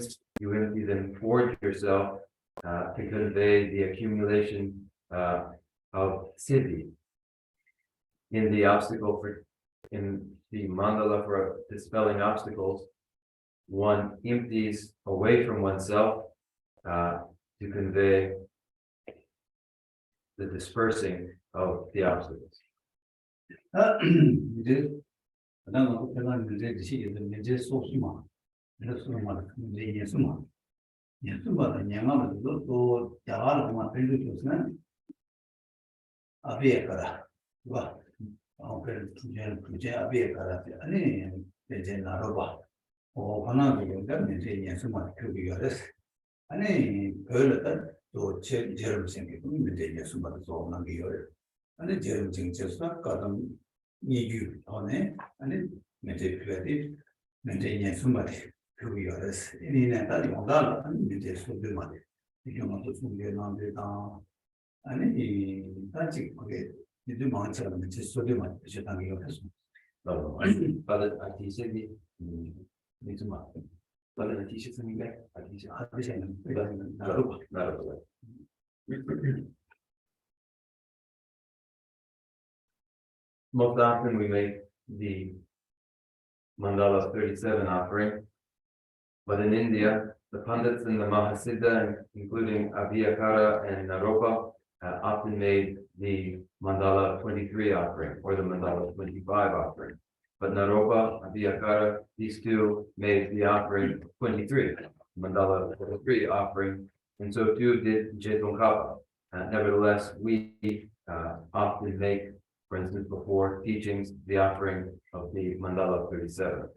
towards yourself to convey the accumulation of siddhi. In the mandala for dispelling obstacles, one empties away from oneself to convey the dispersing of the obstacles. 이제 그다음에 그다음에 이제 시기는 이제 소수만 소수만 이제 예수만 예수만 냥아도 또 야알만 빌려주면 아비에가라 와 그 주제 아비에가라 아니 이제 나로봐 하나도 이제 예수만 그거가 됐어 아니 그걸 또 제대로 생기고 이제 예수만 좀 남겨요 아니 제대로 생겨서 가끔 이유 안에 아니 이제 그래도 이제 예수만 그거가 됐어 이내는 다 용달 아니 이제 소들만 이거만 또 숨겨놔도 아니 단지 그게 이제 많잖아요 이제 소들만 이제 당기가 됐어 Father, I teach it. Need to mark. Father, I teach it something back. I teach it. Most often we make the mandala 37 offering, but in India, the Pandits and the Mahasiddha, including Abhiyakara and Naropa, often made the mandala 23 offering or the mandala 25 offering. But Naropa, Abhiyakara, these two made the offering 23, mandala 23 offering, and so too did Jetongkapa. Nevertheless, we often make, for instance, before teachings, the offering of the mandala 37.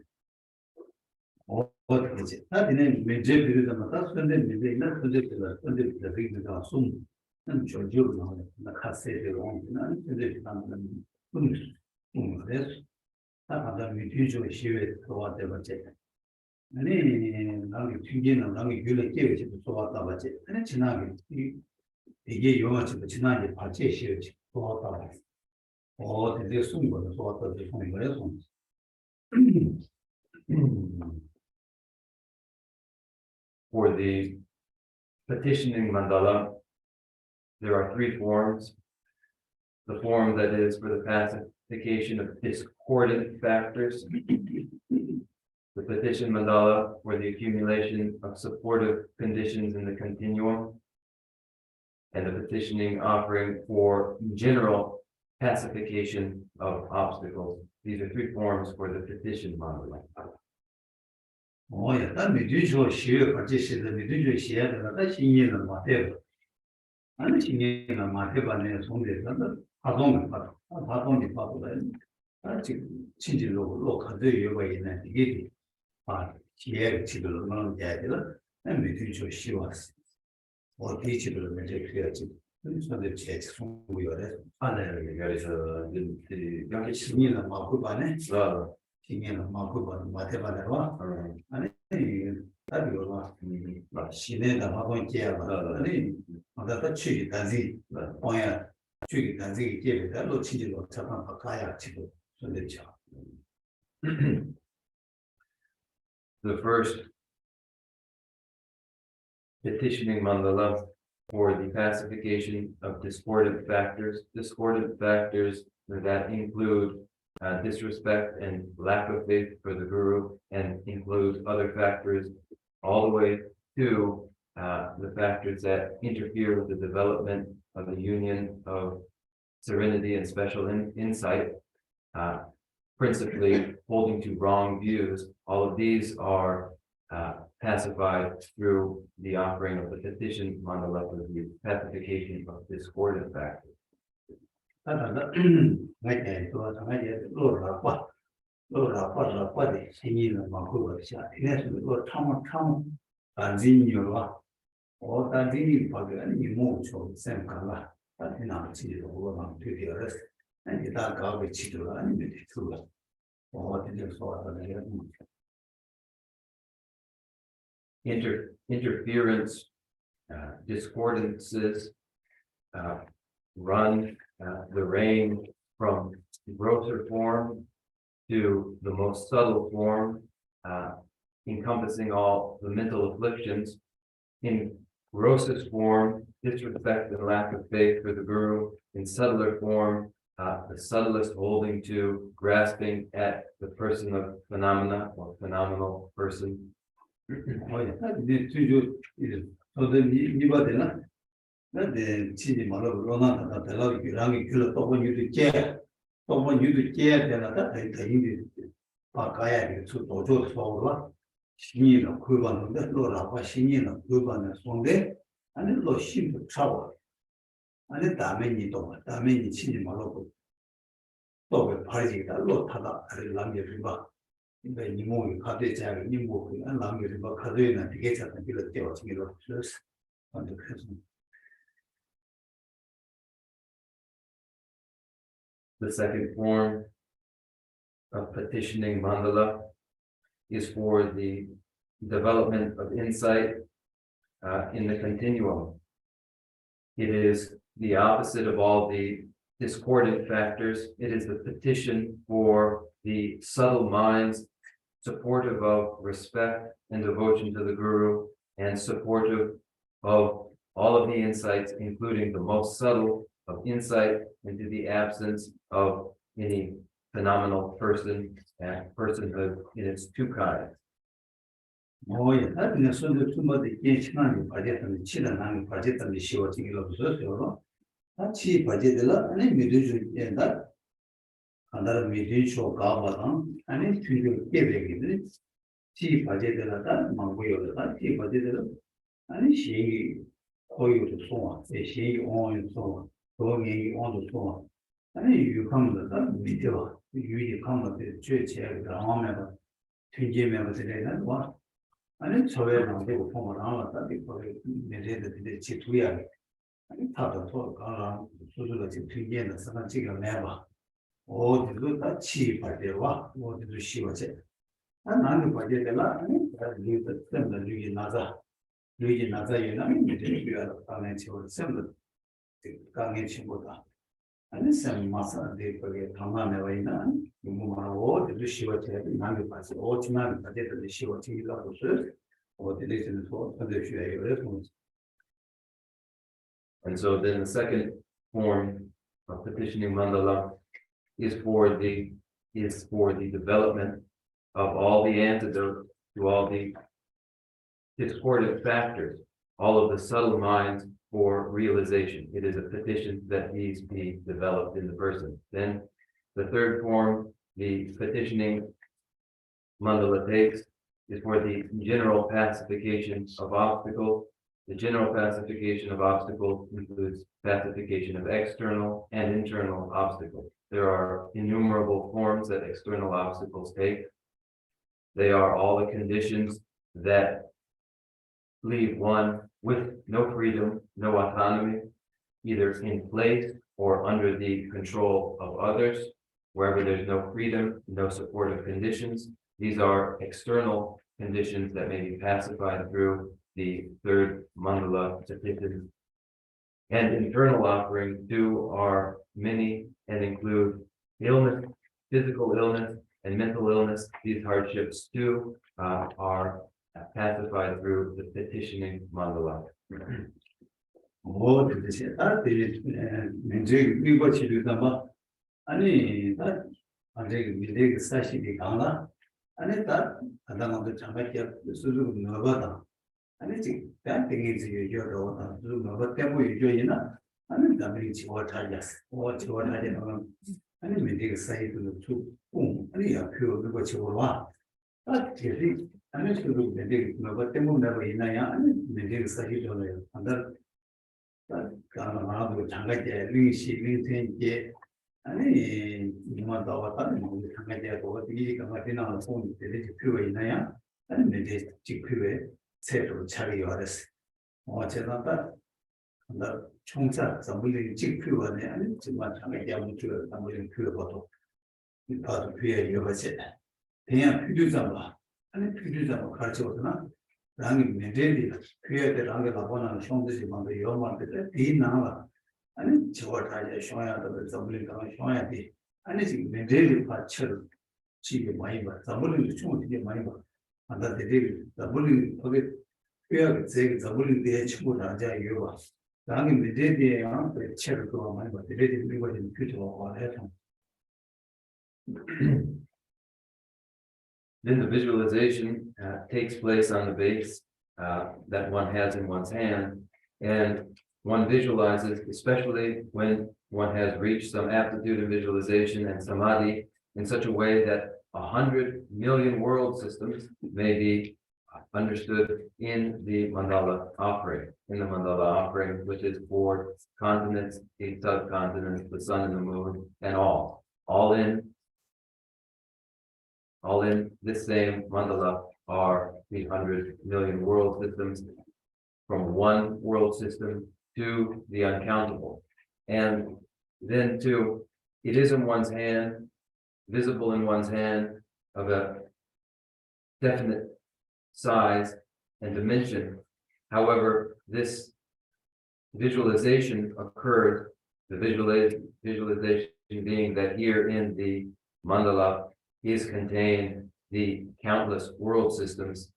이제 나는 문제 비르다마다 선대 문제나 선대 비르다 숨 저주로 나 카세로 나는 근데 나는 그래서 나가 미디어 시에 도와대 버제 아니 나는 튕기는 나는 귤에 깨우치도 도와다 버제 아니 지나게 이게 영화치도 지나게 발제 시에 도와다 드디어 숨고도 도와다 되는 거예요. For the petitioning mandala, there are three forms. The form that is for the pacification of discordant factors, the petition mandala for the accumulation of supportive conditions in the continuum, and the petitioning offering for general pacification of obstacles. These are three forms for the petition mandala. 야, 난 미디어 시에 같이 시대 미디어 시에 내가 신경을 맞대. 아니 신경을 맞대반에 손대서 하동을 받아. 하동이 받아야 아직 친질로 가도 여가 있는 이게 시에 지도를 넣는 게 아니라 미디어 시에 왔어. 어디 지도를 이제 그래야지. 그래서 제 송구열에 안에 그래서 여기 신경을 맞고 반에 신경을 맞고 반에 맞대반에 와. 아니 다리가 시내다 하고 있지야 아니 나도 취기 단지 뭐야 취기 단지 이게 별로 치지로 잠깐 가야 지도 손대죠. The first petitioning mandala for the pacification of discordant factors that include disrespect and lack of faith for the guru, and include other factors all the way to the factors that interfere with the development of the union of serenity and special insight, principally holding to wrong views. All of these are pacified through the offering of the petition mandala for the pacification of discordant factors. ngay tôi ngay lô là qua để sinh nhiên là mà cô ở xa thế nên tôi trong bản gì nhiều quá ở bản gì nhiều phải cái gì mua cho xem cả là 나는 지도 오만 되게 알았어. 아니 다 가고 지도 아니면 되고. 어디서 소화하는 interference, discordances, run the rain from grosser form to the most subtle form, encompassing all the mental afflictions. In grossest form, disrespect and lack of faith for the Guru. In subtler form, the subtlest holding to, grasping at the person of phenomena or phenomenal person. 네 주주 저도 이바데나 네 지지 말로 로나다 달라고 기랑이 길어 또번 유도 깨야 되나다 대인이 바가야 돼 도저 서울와 신이는 그반인데 로라와 신이는 그반에 손대 아니 로 신도 차고 아니 다음에 지지 말로 또 발지가 로 타다 그를 남겨주고 그러니까 이모이 가대자를 이모이 남겨를 막 가도에는 되게 작은 길을 떼어 지기로 했어. 먼저 그래서 The second form of petitioning mandala is for the development of insight in the continuum. It is the opposite of all the discordant factors. It is the petition for the subtle minds, supportive of respect and devotion to the Guru, and supportive of all of the insights, including the most subtle of insight into the absence of any phenomenal person and personhood in its two kinds. 뭐야 나는 손도 숨어도 괜찮아요. 바제트는 치는 바제트는 쉬워지기로 했어요. 같이 바제트라 아니 믿어줄 때다 안다라 믿으셔 가봐라 아니 뒤로 깨베기들 티 바제트라다 망고요다 티 바제트라 아니 시 거유도 소화 시 온도 소화 동이 온도 소화 아니 유감도다 믿어 유지 감도 최최 강화면은 튕기면은 되는 와 아니 저에 나오고 보면 나왔다 거기 내제들 지투야 아니 다도 또 가라 소소가 지금 튕기는 상황 지금 내봐 어디도 다 치파대와 어디도 쉬워져 나는 바제들라 아니 리드 때문에 유지 나자 유나면 이제 비하로 가는 치고 셈도 강의 친구다 아니 셈 마사데 거기 당함에 와 있는 뭐만 어디도 쉬워져 나는 봐서 어찌만 바제들 쉬워지기도 어디에서는 또 어디에서 And so then the second form of petitioning mandala is for the development of all the antidotes to all the discordant factors, all of the subtle minds for realization. It is a petition that needs to be developed in the person. Then the third form, the petitioning mandala takes, is for the general pacification of obstacles. The general pacification of obstacles includes pacification of external and internal obstacles. There are innumerable forms that external obstacles take. They are all the conditions that leave one with no freedom, no autonomy, either in place or under the control of others. Wherever there's no freedom, no supportive conditions, these are external conditions that may be pacified through the third mandala petition. And internal offerings too are many and include illness, physical illness, and mental illness. These hardships too are pacified through the petitioning mandala. 어디서 다들 민족 위버치도다마 아니 다 아직 미래의 사실이 강하나 아니 다 아담한테 장가게 수준 넣어봐다 아니 지금 다 되게 지여도 수준 넣어 때문에 유저이나 아니 담이 지워타야스 지워타야는 아니 미래의 사이도 좀 아니 앞으로 그거 지워와 아 제시 아니 수준 미래의 넣어 때문에 내가 있나야 아니 미래의 사이도는 안다 가나마도 장가게 링시게 아니 이만 더 왔다는 뭐 장가게 어디 가마디나 손 되게 필요가 있나야 아니 내게 지금 필요해 새로 차리게 알았어 제가 나 총사 zambuling 직표원에 아니 정말 장에 야무지게 zambuling 표어도 이 바로 뒤에 이어가지 그냥 필요자마 아니 필요자마 가르쳐거나 랑이 메데리 표현에 랑게 나보는 형들이만 요만들 이 나와 아니 저걸 다 이제 쇼야도 zambuling 가 쇼야 돼 아니 지금 메데리 파처럼 지금 많이 봐 zambuling 좀 되게 많이 봐 안다 되게 zambuling 거기 표현 제 zambuling 대 친구 나자 이거 봐 당연히 미래에야 체를 그거 많이 봐. 미래에 우리가 좀 필요하고 해서. Then the visualization takes place on the base that one has in one's hand, and one visualizes, especially when one has reached some aptitude in visualization and samadhi in such a way that 100 million world systems may be understood in the mandala offering, which is 4 continents, 8 subcontinents, the sun and the moon, and all in this same mandala are the 100 million world systems, from one world system to the uncountable. And then too, it is in one's hand, visible in one's hand, of a definite size and dimension. However, this visualization occurs, the visualization being that here in the mandala is contained the countless world systems.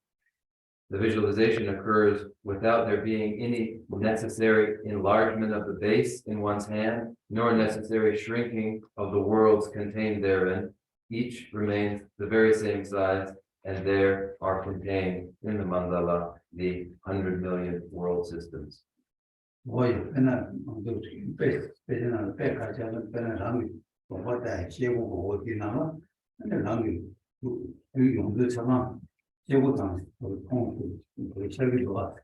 The visualization occurs without there being any necessary enlargement of the base in one's hand, nor necessary shrinking of the worlds contained therein. Each remains the very same size, and there are contained in the mandala the 100 million world systems. 뭐요? 그날 그 배는 가자는 배는 남이 뭐다 제고 어디 나와? 근데 남이 그 용도처럼 제고 당 그 철비도 와.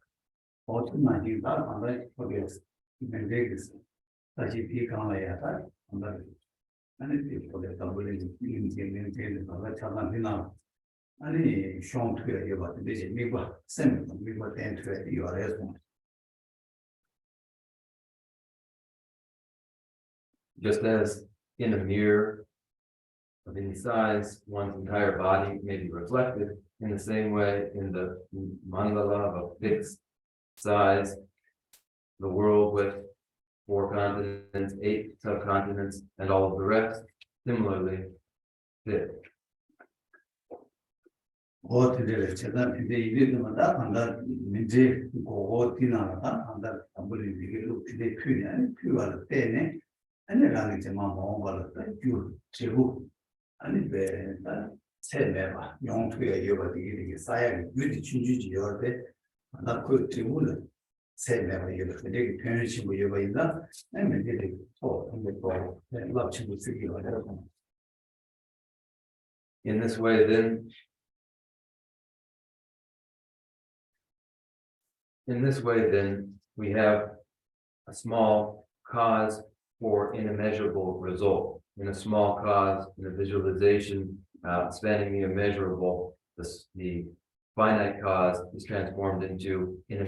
어떤 말이 다 반대 거기에 맨데기스 다시 비강해야 다 반대. 아니 거기에 더블링 인지는 다 참아내나 아니 숑트에 이거 되지 미국 쌤 미국 텐트에 이거 해서 Just as in a mirror of any size, one's entire body may be reflected, in the same way in the mandala of a fixed size, the world with 4 continents, 8 subcontinents, and all of the rest similarly fit. 어디를 제가 근데 이래도마다 한다 이제 어디 나가다 한다 아무리 이게로 근데 표현할 때네 아니라는 게만 뭔가를 줄 제고 아니 왜다 세매봐 용투에 이어가 되게 쌓여 유지 준주지 여대 나그 제고는 세매봐 이거 되게 편의시고 이어가 있다 아니면 이제 근데 또 랍치고 쓰기 어려워. In this way, then, we have a small cause for an immeasurable result. In a small cause, in a visualization, spanning the immeasurable, the finite cause is transformed into an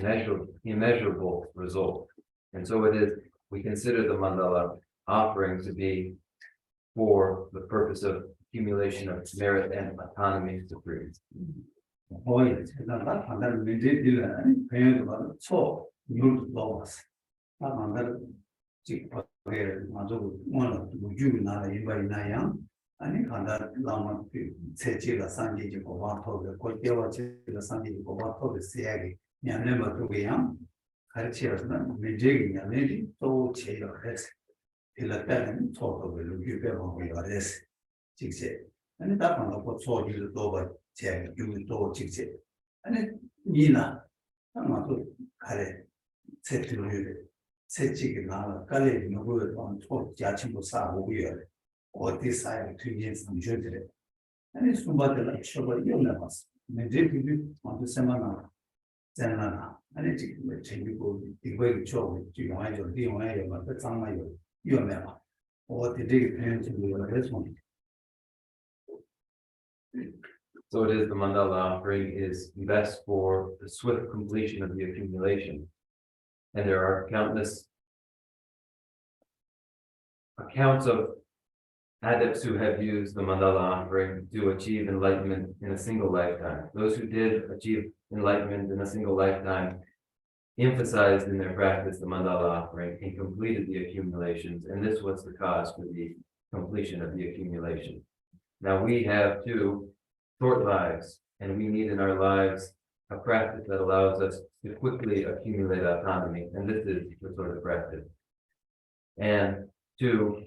immeasurable result. And so it is, we consider the mandala offering to be for the purpose of accumulation of merit and autonomy to free. 거의 제가 판단을 문제들은 그냥 그 초, 율도 넣었어. 판단을 직접 맞고 오늘 우주 나라 인바이나야 아니 판단 남은 세계가 상계지고 와토를 고대와지가 상계지고 와토를 세야기 냐면 그게야 가르치어서는 문제가 냐면이 또 제가 했어. 일단은 초도를 유배하고 이래서 직접 아니 다 방하고 초기를 넣어 제 유도 직접 아니 니나 아마도 가래 세트를 세치기 나와 가래 누구를 또 자친구 싸우고요 어디 사이 뒤에 상주들 아니 숨바들 쇼바 이용나봤어 근데 그 아무 세마나 잖아 아니 지금 챙기고 이거 저 지금 아주 리용해요 맞다 상마요 이용해봐 어디 되게 편집을 해서 So it is the mandala offering is best for the swift completion of the accumulation. And there are countless accounts of adepts who have used the mandala offering to achieve enlightenment in a single lifetime. Those who did achieve enlightenment in a single lifetime emphasized in their practice the mandala offering and completed the accumulations, and this was the cause for the completion of the accumulation. Now we have two short lives, and we need in our lives a practice that allows us to quickly accumulate autonomy, and this is the sort of practice. And two,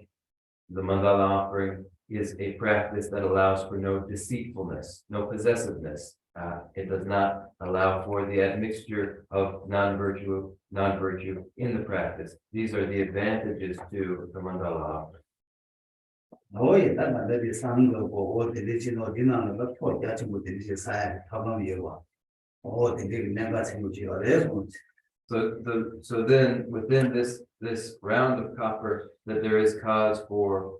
the mandala offering is a practice that allows for no deceitfulness, no possessiveness. It does not allow for the admixture of non-virtue in the practice. These are the advantages to the mandala offering. So then within this round of copper, that there is cause for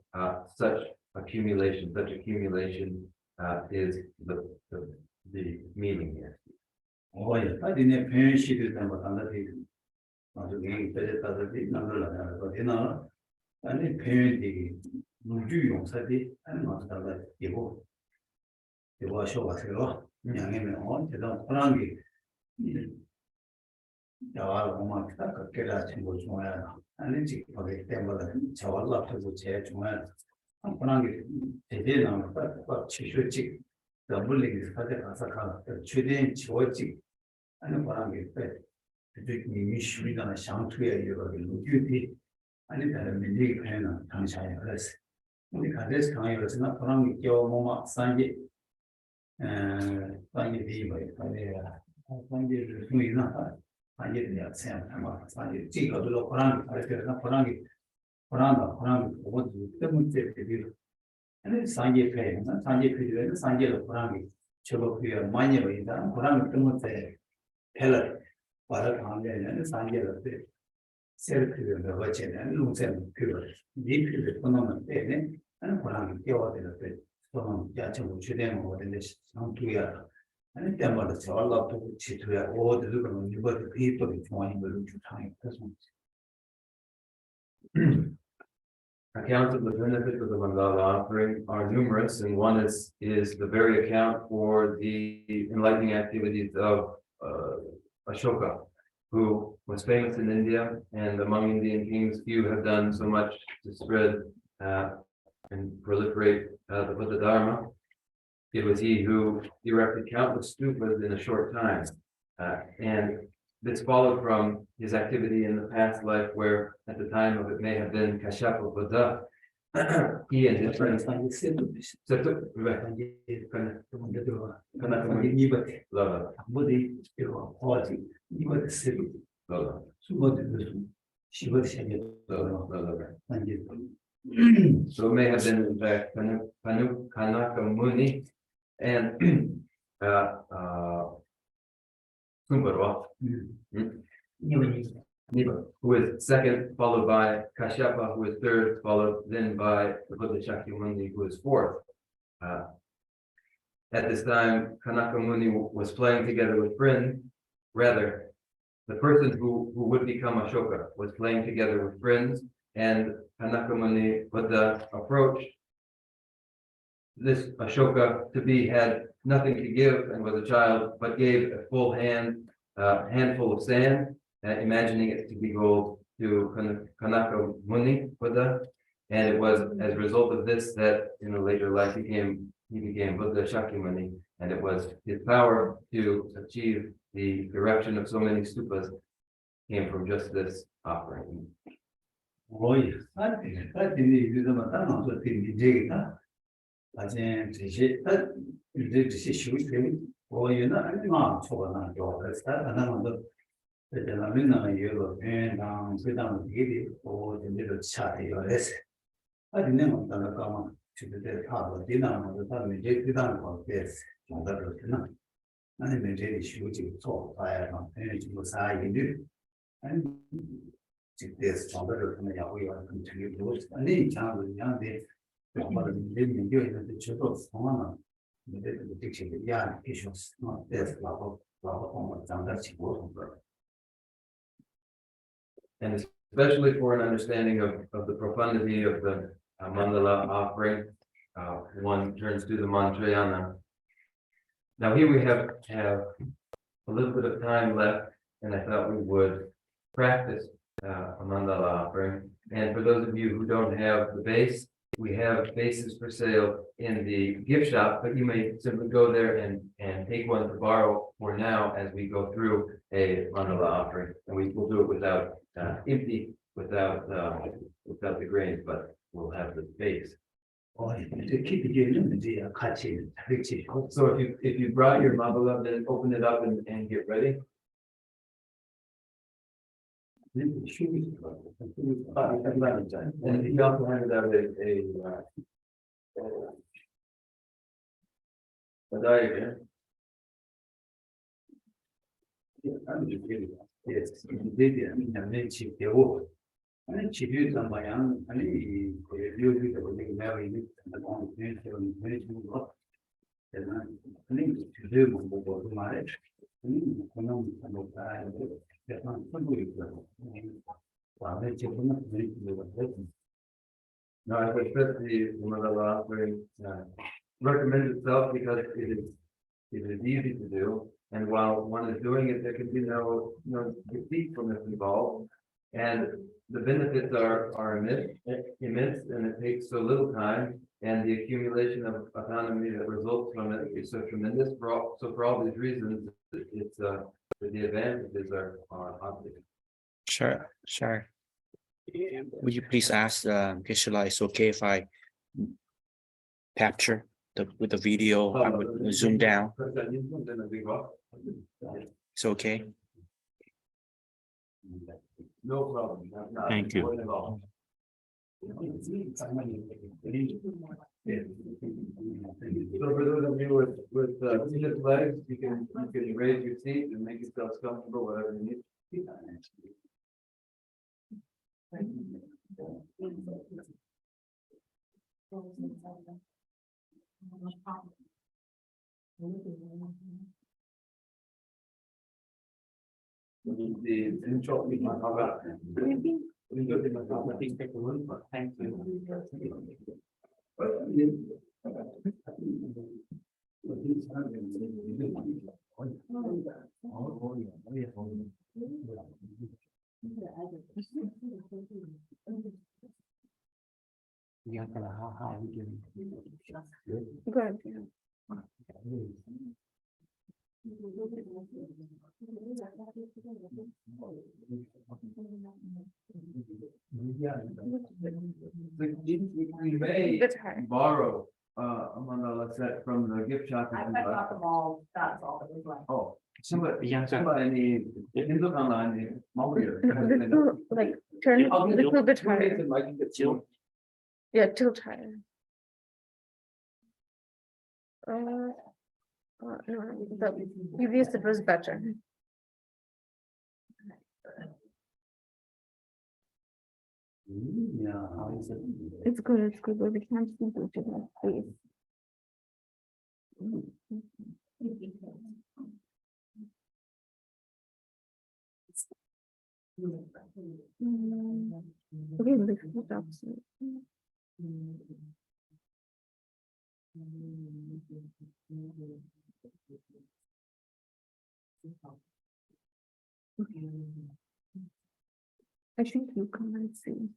such accumulation. Such accumulation is the meaning here. Accounts of the benefits of the mandala offering are numerous, and one is the very account for the enlightening activities of Ashoka, who was famous in India, and among Indian kings, few have done so much to spread and proliferate the Buddha Dharma. It was he who erected countless stupas in a short time, and this followed from his activity in the past life, where at the time of it may have been Kashyapa Buddha. He and his friends so it may have been in fact Kanaka Muni and Kumbarwa, who is second, followed by Kashyapa, who is third, followed then by the Buddha Shakyamuni, who is fourth. At this time, Kanaka Muni was playing together with friends. Rather, the person who would become Ashoka was playing together with friends, and Kanaka Muni Buddha approached this Ashoka to be had nothing to give and was a child, but gave a full handful of sand, imagining it to be gold, to Kanaka Muni Buddha, and it was as a result of this that in a later life he became Buddha Shakyamuni, and it was his power to achieve the erection of so many stupas came from just this offering. And especially for an understanding of the profundity of the mandala offering, one turns to the mantrayana. Now here we have a little bit of time left, and I thought we would practice a mandala offering. And for those of you who don't have the base, we have bases for sale in the gift shop, but you may simply go there and take one to borrow for now as we go through a mandala offering. And we will do it without without the grains, but we'll have the base. So if you brought your mandala, then open it up and get ready. And he also handed out a diagram. 아니 집유전 방향 아니 요즘에 우리 내가 이제 너무 되는 거 되나 아니 주제 뭐 말해 아니 그냥 뭐 약간 선물이 있고 와서 지금은 우리 No, I would put the mandala offering recommend itself because it is easy to do, and while one is doing it, there can be no deceitfulness involved, and the benefits are immense, and it takes so little time, and the accumulation of autonomy that results from it is so tremendous. For all these reasons, it's the advantages are obvious. Sure. Would you please ask Kishla, it's okay if I capture with the video? I would zoom down. It's okay. No problem. Thank you. So for those of you with seated legs, you can raise your seat and make yourselves comfortable, whatever you need. Good. We may borrow a mandala set from the gift shop. I got them all, that's all that was left. Oh, somebody need, in the online, Like turn a little bit higher. Yeah, tilt higher. No, the previous it was better. Yeah, how is it? It's good, but we can't see the different face. Okay, let's put up. I think you can see.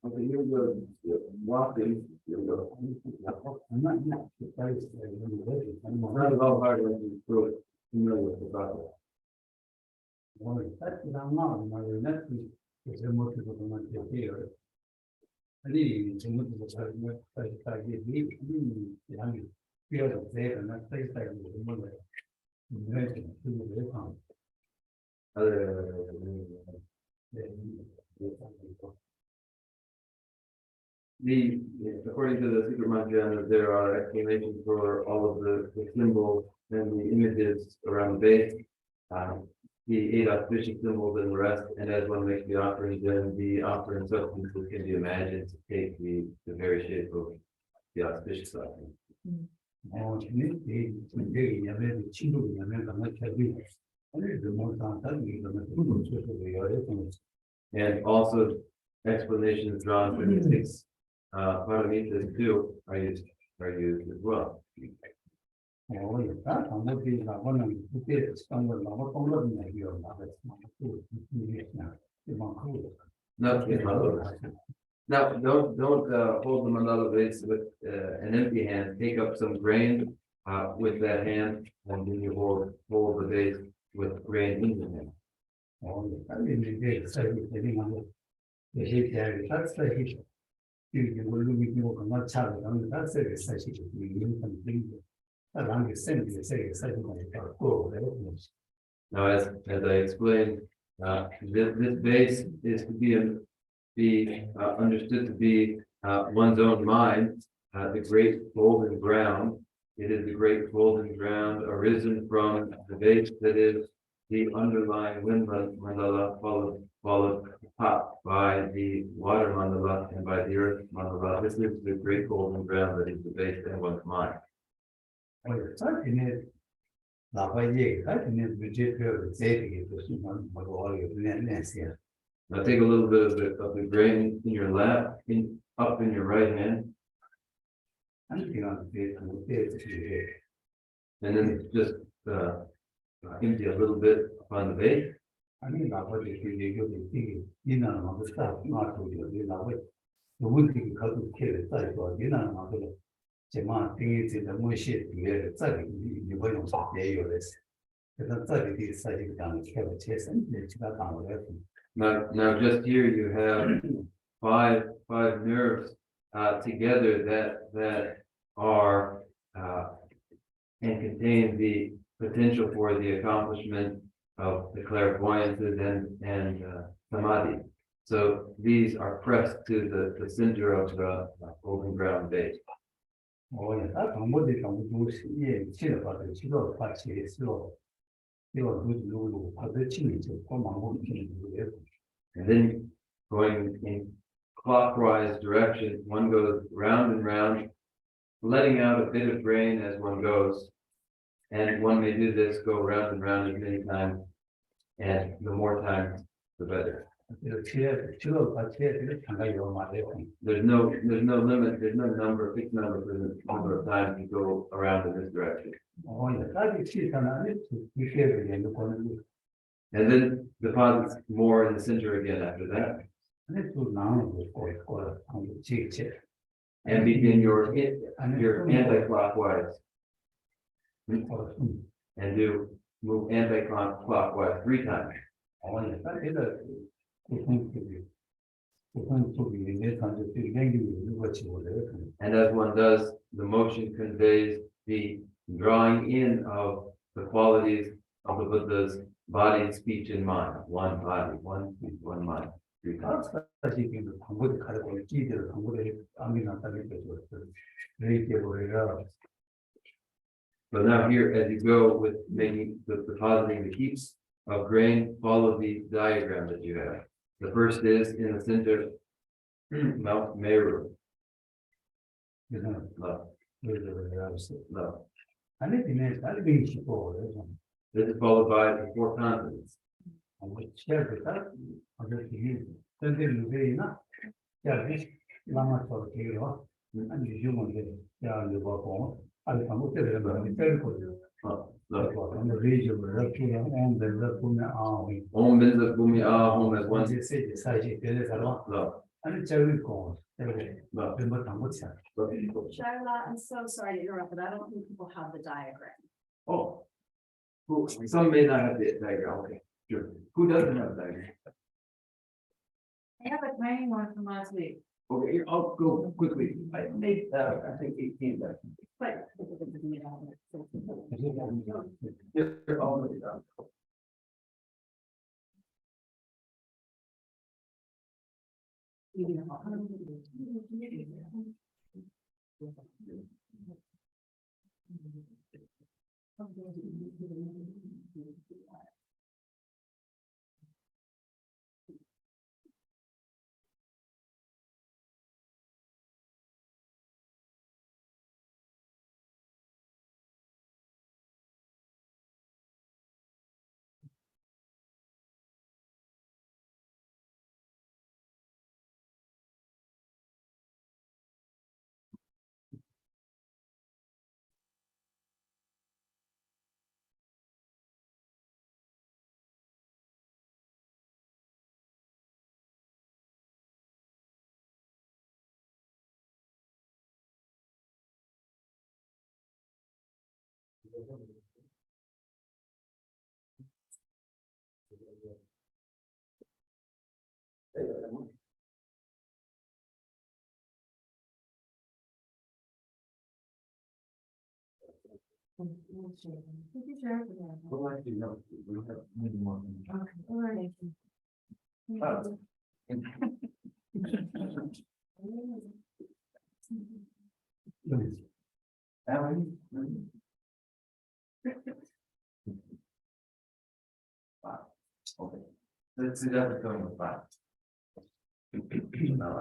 Okay, you're good. Walking, you're good. I'm not surprised. Not at all hard when you prove it. Familiar with the process. That's what I'm not, my next is a motive of my here. I need to look at what I get, feel it there and that place like the mother. According to the Secret Manjana, there are explanations for all of the symbols and the images around the base. The 8 auspicious symbols and the rest, and as one makes the offering, then the offering substances can be imagined to take the very shape of the auspicious offering. And also explanations drawn from the 6 paramitas too are used as well. Now, don't hold the mandala base with an empty hand. Take up some grain with that hand, and then you hold the base with grain in the hand. Now, as I explained, this base is to be understood to be one's own mind, the great golden ground. It is the great golden ground arisen from the base that is the underlying wind mandala, followed top by the water mandala and by the earth mandala. This is the great golden ground that is the base of one's mind. Now take a little bit of the grain in your lap, up in your right hand. And then just empty a little bit upon the base. 아니 나머지 이게 이나는 뭐 스타 마트로 이제 나와 누구들이 가도 캐를 쌓이고 이나는 뭐 제만 등이 이제 너무 뒤에 쌓이 이거 용서 내요레스 그래서 쌓이 쌓이 그다음에 캐를 채선 제가 강을 Now just here you have five nerves together that are and contain the potential for the accomplishment of the clairvoyances and samadhi. So these are pressed to the center of the open ground base. 다 정보들이 정보 예 치료 받을 치료 같이 쓰고 이거 누구 받을 치료 이제 고마워 치료 And then going in clockwise direction, one goes round and round, letting out a bit of brain as one goes. And one may do this, go round and round as many times, and the more times, the better. 치료 같이 상당히 많아요. There's no limit, there's no number, fixed number for the number of times you go around in this direction. 다시 치료하는 이게 연구 거는 And then deposits more in the center again after that. 또 나오는 거 지체 And begin your anti-clockwise. And move anti-clockwise 3 times. And as one does, the motion conveys the drawing in of the qualities of the Buddha's body, speech, and mind. One body, one speech, one mind. 3 times. 방법이 가르고 끼들 방법에 암이 나타나게 되었어요. 이렇게 보여라. So now here, as you go with making depositing the heaps of grain, follow the diagram that you have. The first is in the center, Mount Meru. 그래서 Love, love. 아니 그냥 달리 싶어. This is followed by the 4 continents. 시작했다. 어떻게 전들 누구이나 야, 라마서 되요. 아니 유명한데 야, 이거 뭐 아니 아무 때나 그러면 때리고 Love. 근데 레이저를 이렇게 온데 보면 Om Binza Bhumi Ahom as one. 이제 세제 사이즈 되는 사람 Love. 아니 저기 거 때문에 Love. 뭐 당고치 않아. Shaila, I'm so sorry to interrupt, but I don't think people have the diagram. Oh. Some may not have the diagram. Okay, sure. Who doesn't have the diagram? I have a tiny one from last week, Okay, here, I'll go quickly. I made, I think 18 back. but. They're already done. Thank you, Sheriff. Well, actually, no, we don't have many more. Okay, all right. Oh. Alan? Wow, okay. Let's see that becoming a 5. Now,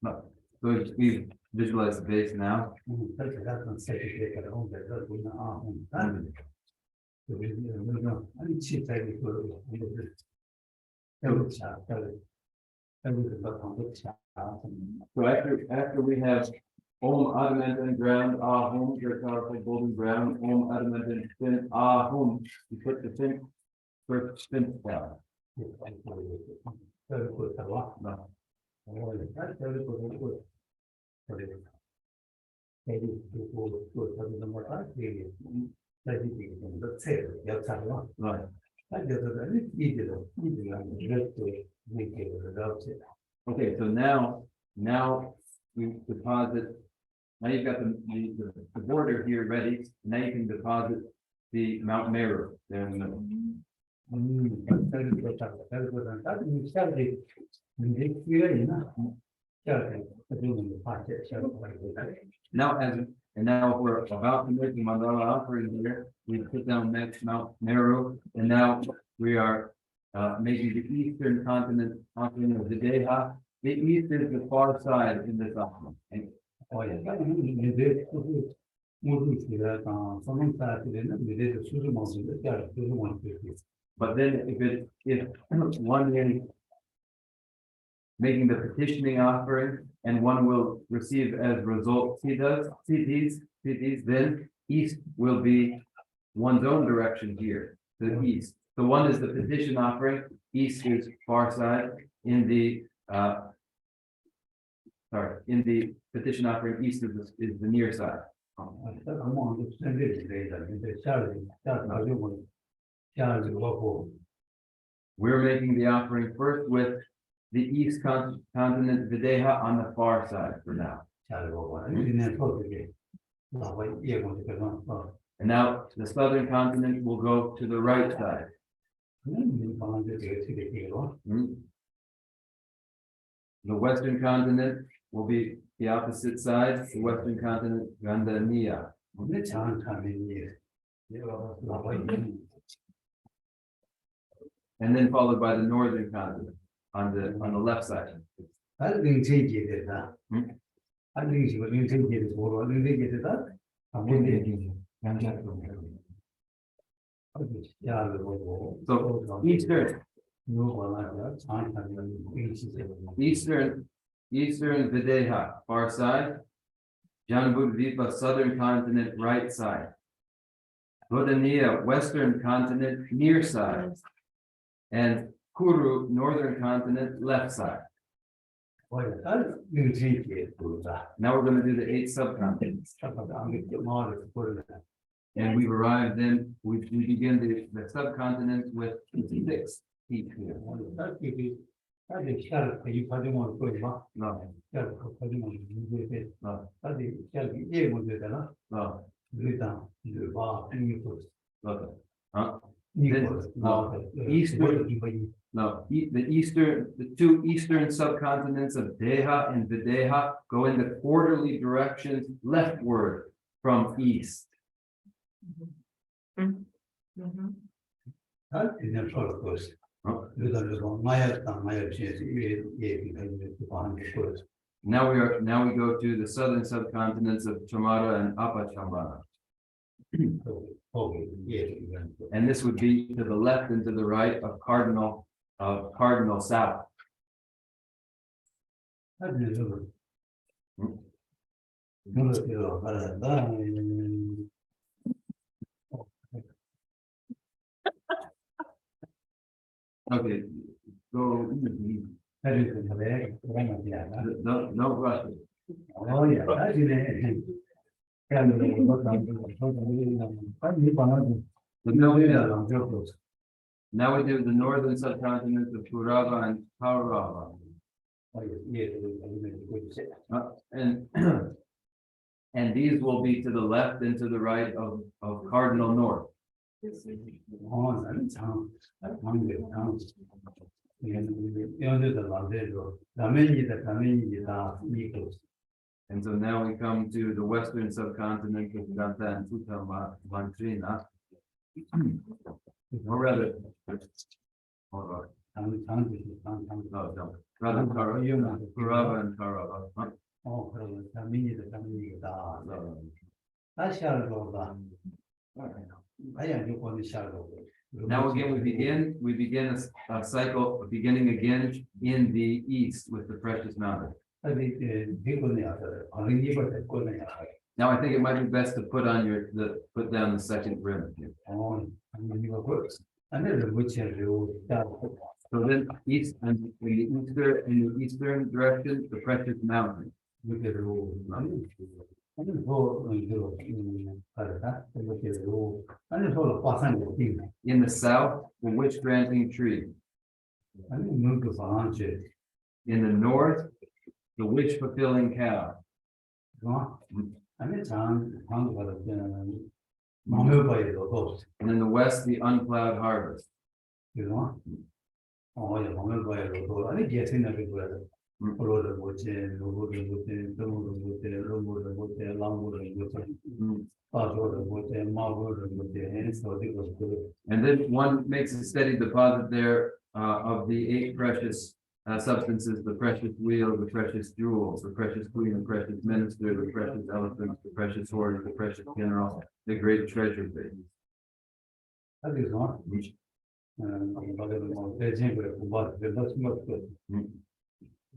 No. So we visualize the base now. So after we have Om adamant and ground, Home, your powerful golden ground, Om adamant and fin, Home, you put the fin first fin down. No. Right. Okay, so now we deposit. Now you've got the border here ready. Now you can deposit the Mount Meru there in the middle. Now, now we're about to make the mandala offering here. We put down next Mount Meru, and now we are making the eastern continent offering of the Deha. The east is the far side in this offering. But then if one is making the petitioning offering and one will receive as result CDs, then east will be one's own direction here, the east. So one is the petition offering, east is far side in the petition offering, east is the near side. We're making the offering first with the east continent Videha on the far side for now. And now the southern continent will go to the right side. The western continent will be the opposite side, the western continent, Gandhaniya. And then followed by the northern continent on the left side. So Eastern Videha, far side, Janbudvipa, southern continent, right side, Bodhaniya, western continent, near side, and Kuru, northern continent, left side. Now we're going to do the 8 subcontinents. And we've arrived then, we begin the subcontinents with 6 feet here. No. The 2 eastern subcontinents of Deha and Videha go in the quarterly directions leftward from east. Now we go to the southern subcontinents of Chamara and Apachambara. And this would be to the left and to the right of cardinal south. Okay, go easy. No rush. Oh, yeah. Now we do the northern subcontinents of Purava and Kaurava. And these will be to the left and to the right of cardinal north. And so now we come to the western subcontinent of Ganta and Mantrina. Or rather, hold on. No, rather Karava and Karava. Huh? Now again, we begin a cycle, beginning again in the east with the precious mountain. Now I think it might be best to put on put down the second rim here. So then east and in the eastern direction, the precious mountain. In the south, the witch granting tree. In the north, the witch fulfilling cow. And in the west, the unplowed harvest. And then one makes a steady deposit there of the 8 precious substances, the precious wheel, the precious jewels, the precious queen, the precious minister, the precious elephant, the precious horse, the precious general, the great treasure base.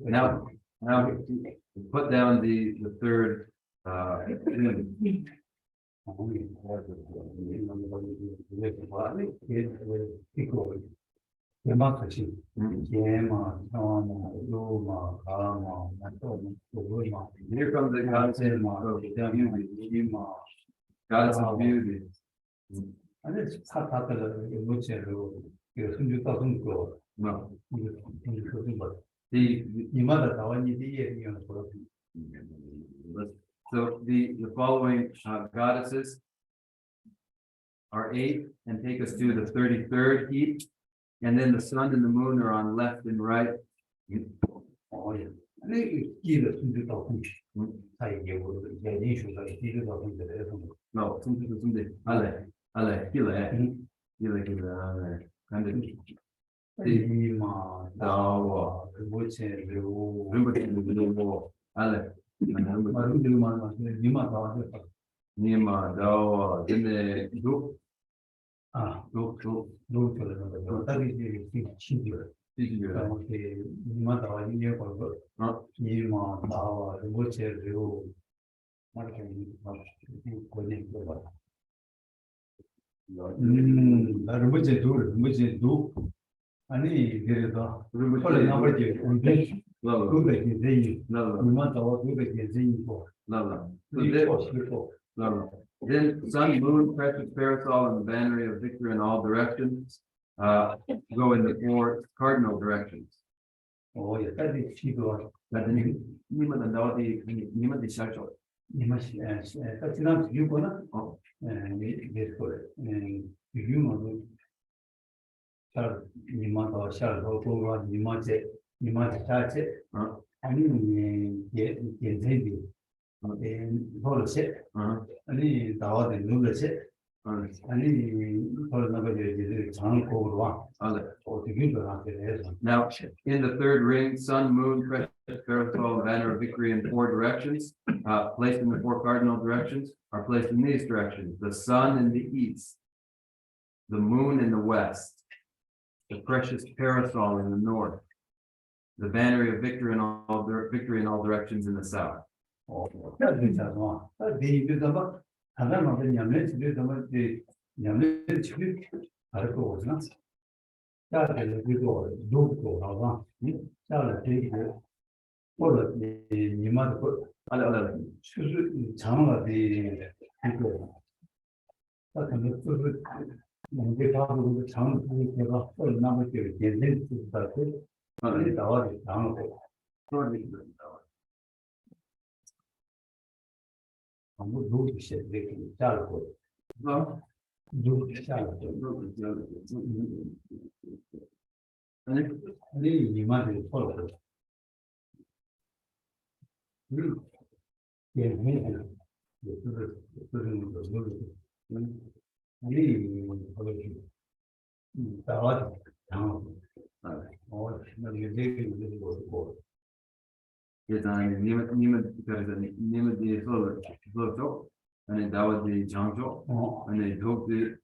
Now put down the third Here comes the goddess of beauty. Goddess of beauty. No. So the following goddesses are 8 and take us to the 33rd heap, and then the sun and the moon are on left and right. No, Then sun, moon, precious parasol, and the banner of victory in all directions go in the 4 cardinal directions. Now, in the 3rd ring, sun, moon, precious parasol, banner of victory in 4 directions, placed in the 4 cardinal directions, are placed in these directions: the sun in the east, the moon in the west, the precious parasol in the north, the banner of victory in all directions in the south. 아니 이만들 털어. 예, 일단 님은 그래서 님은 이 서로 아니 나와지 장조 아니 독대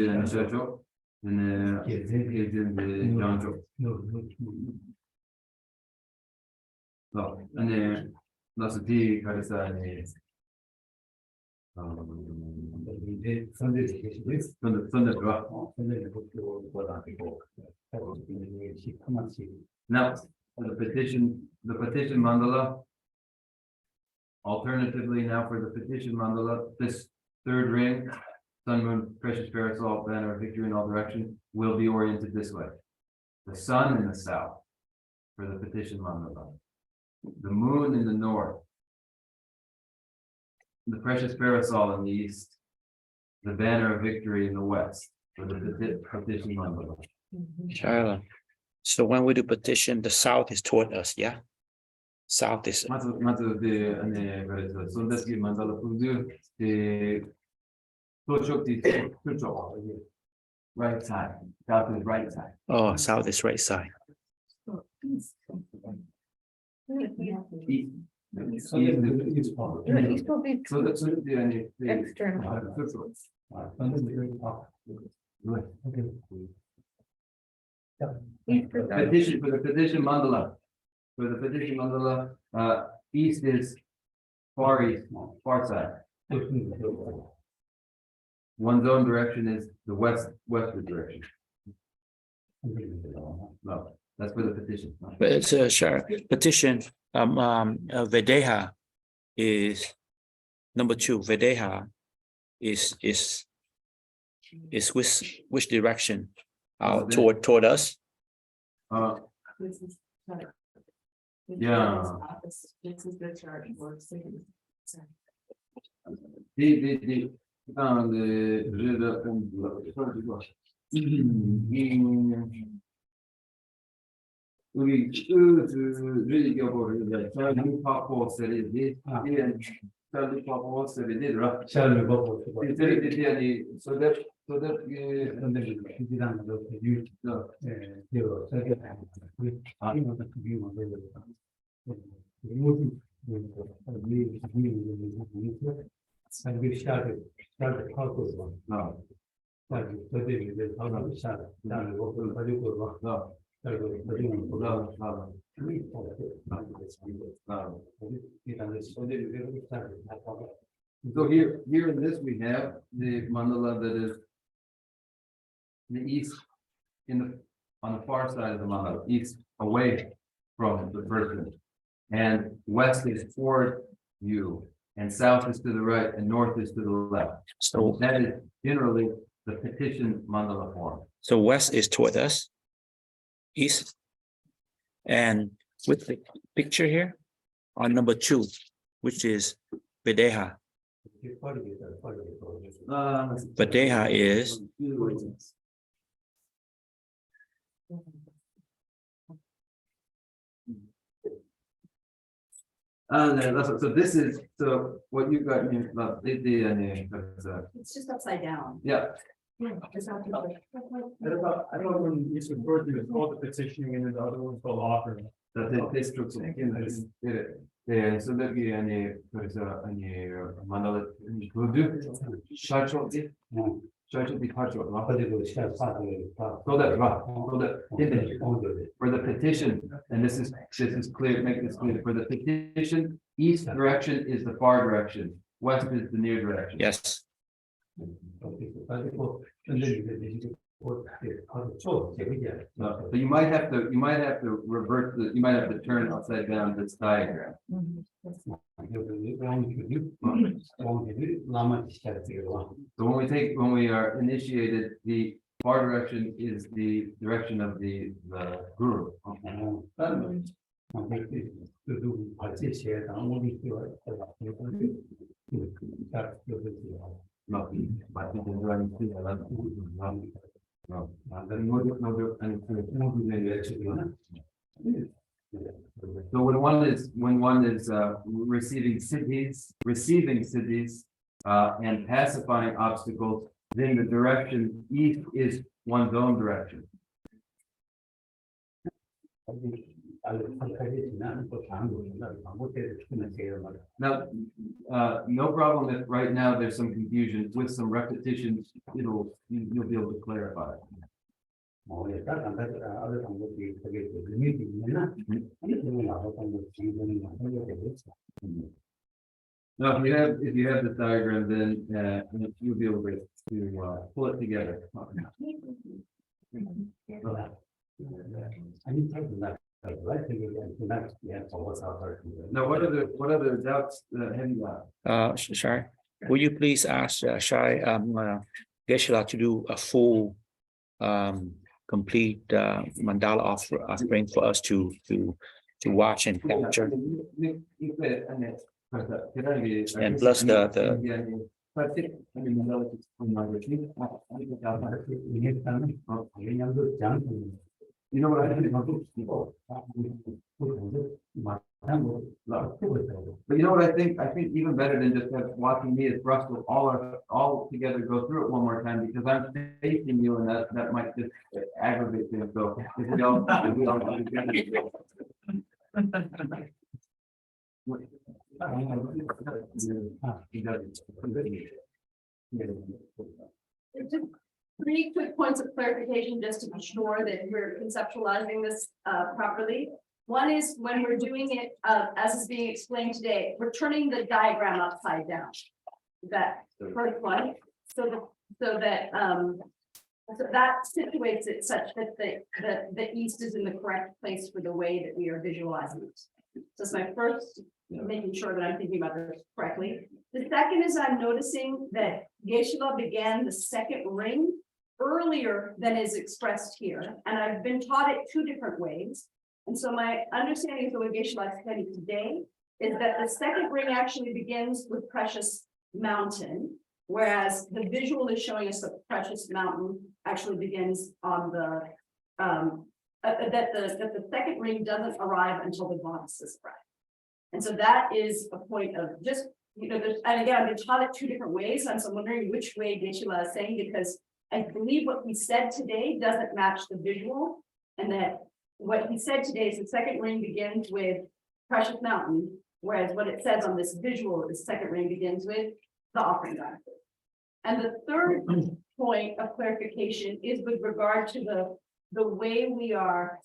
아니 저쪽 아니 계제인데 장조 아니 나서 뒤 가르사 아니 이제 선대지 계시고 선대 좋아. 선대를 복도 보다 되고 시커멓지. Now, the petition mandala. Alternatively, now for the petition mandala, this third ring, sun, moon, precious parasol, banner of victory in all directions, will be oriented this way. The sun in the south for the petition mandala. The moon in the north. The precious parasol in the east. The banner of victory in the west for the petition mandala. Charlotte. So when we do petition, the south is toward us, yeah? South is 맞아 네 그래서 손대기 만달라 부두 저쪽 저쪽 right side south is right side. oh, south is right side. East It's probably so that's the external. petition for the petition mandala. For the petition mandala, east is far east, far side. One's own direction is the westward direction. No, that's for the petition. But it's a petition, Vedeha is number 2. Vedeha is which direction? Toward us? Yeah. This is the chart for city. 우리 so that so here in this we have the mandala that is the east on the far side of the mandala, east away from the person, and west is toward you, and south is to the right, and north is to the left. So that is generally the petition mandala form. So west is toward us, east, and with the picture here on number 2, which is Videha. Videha is so this is so what you got in It's just upside down. yeah. It's not too big. I don't know when it's referred to as called the petitioning and the other one's called offering. That this looks like 네, so that 그래서 만날 그도 샤초디 샤초디 파초 아버지도 시작 사실 so that for the petition, and this is clear, make this clear, for the petition, east direction is the far direction, west is the near direction. yes. So you might have to revert you might have to turn it upside down this diagram. So when we are initiated, the far direction is the direction of the guru. Then no, and so when one is receiving cities and pacifying obstacles, then the direction east is one's own direction. Now, no problem if right now there's some confusion. With some repetitions, you'll be able to clarify. Now, if you have the diagram, then you'll be able to pull it together. Now, what other doubts have you got? Shai, will you please ask Shai Geshe-la to do a full complete mandala offering for us to watch and capture, and plus you know what I think? But you know what I think? I think even better than just watching me is for us to all together go through it one more time, because I'm facing you, and that might just aggravate things. So if we don't Just three quick points of clarification, just to be sure that we're conceptualizing this properly. One is when we're doing it, as is being explained today, we're turning the diagram upside down. That first one, so that situates it such that the east is in the correct place for the way that we are visualizing it. So that's my first, making sure that I'm thinking about this correctly. The second is I'm noticing that Geshe-la began the second ring earlier than is expressed here, and I've been taught it two different ways. And so my understanding of the way Geshe-la is studied today is that the second ring actually begins with Precious Mountain, whereas the visual is showing us that Precious Mountain actually begins on the that the second ring doesn't arrive until the goddess is arrived. And so that is a point of just, and again, I've been taught it two different ways. And so I'm wondering which way Geshe-la is saying, because I believe what he said today doesn't match the visual, and that what he said today is the second ring begins with Precious Mountain, whereas what it says on this visual, the second ring begins with the offering goddess. And the third point of clarification is with regard to the way we are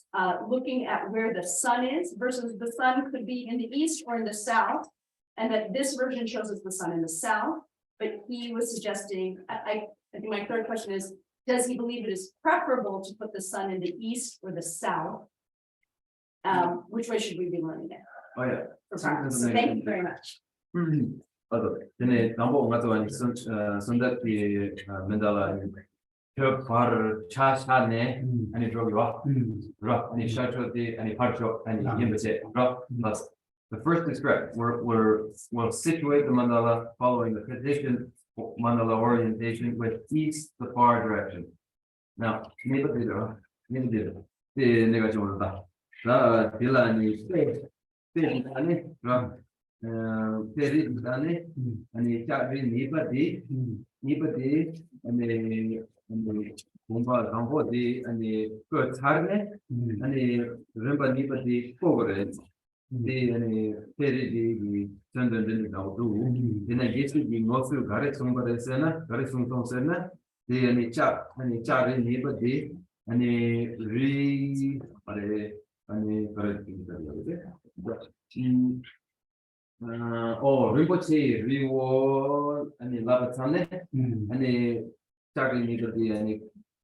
looking at where the sun is versus the sun could be in the east or in the south, and that this version shows us the sun in the south, but he was suggesting, I think my third question is, does he believe it is preferable to put the sun in the east or the south? Which way should we be learning it? Oh, yeah. For practice. Thank you very much. Then number one Sundati Mandala Par Chashane and it drove you up. And he shut and he parked up and he the first is correct. We'll situate the mandala following the tradition mandala orientation with east the far direction. Now, Rinpoche reward and Labatane and the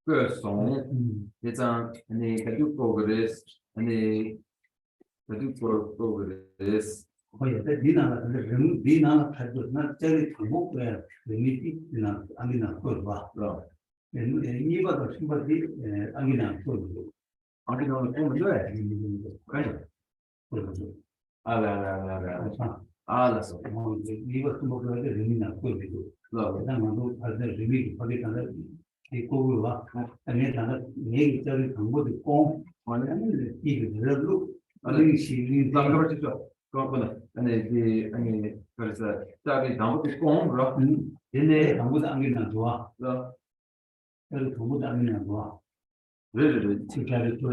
person, it's on the Kadu progress and the Kadu progress. Oh, yeah, that Dina had not tell it to move where the meeting, Amina Kurva. And even the sympathy, Amina Kurva. Amina Kurva. So we were to move like the Remina Kurva. Then one other reveal for the other. 이 고구마 아니 나는 얘기 저기 정보도 공 아니 이거 들어도 아니 시리 Number two, go on. And 그래서 저기 나무도 꽁 그러. 근데 정보도 안 되는 좋아 너 그 정보도 안 되는 좋아 really 지금까지 또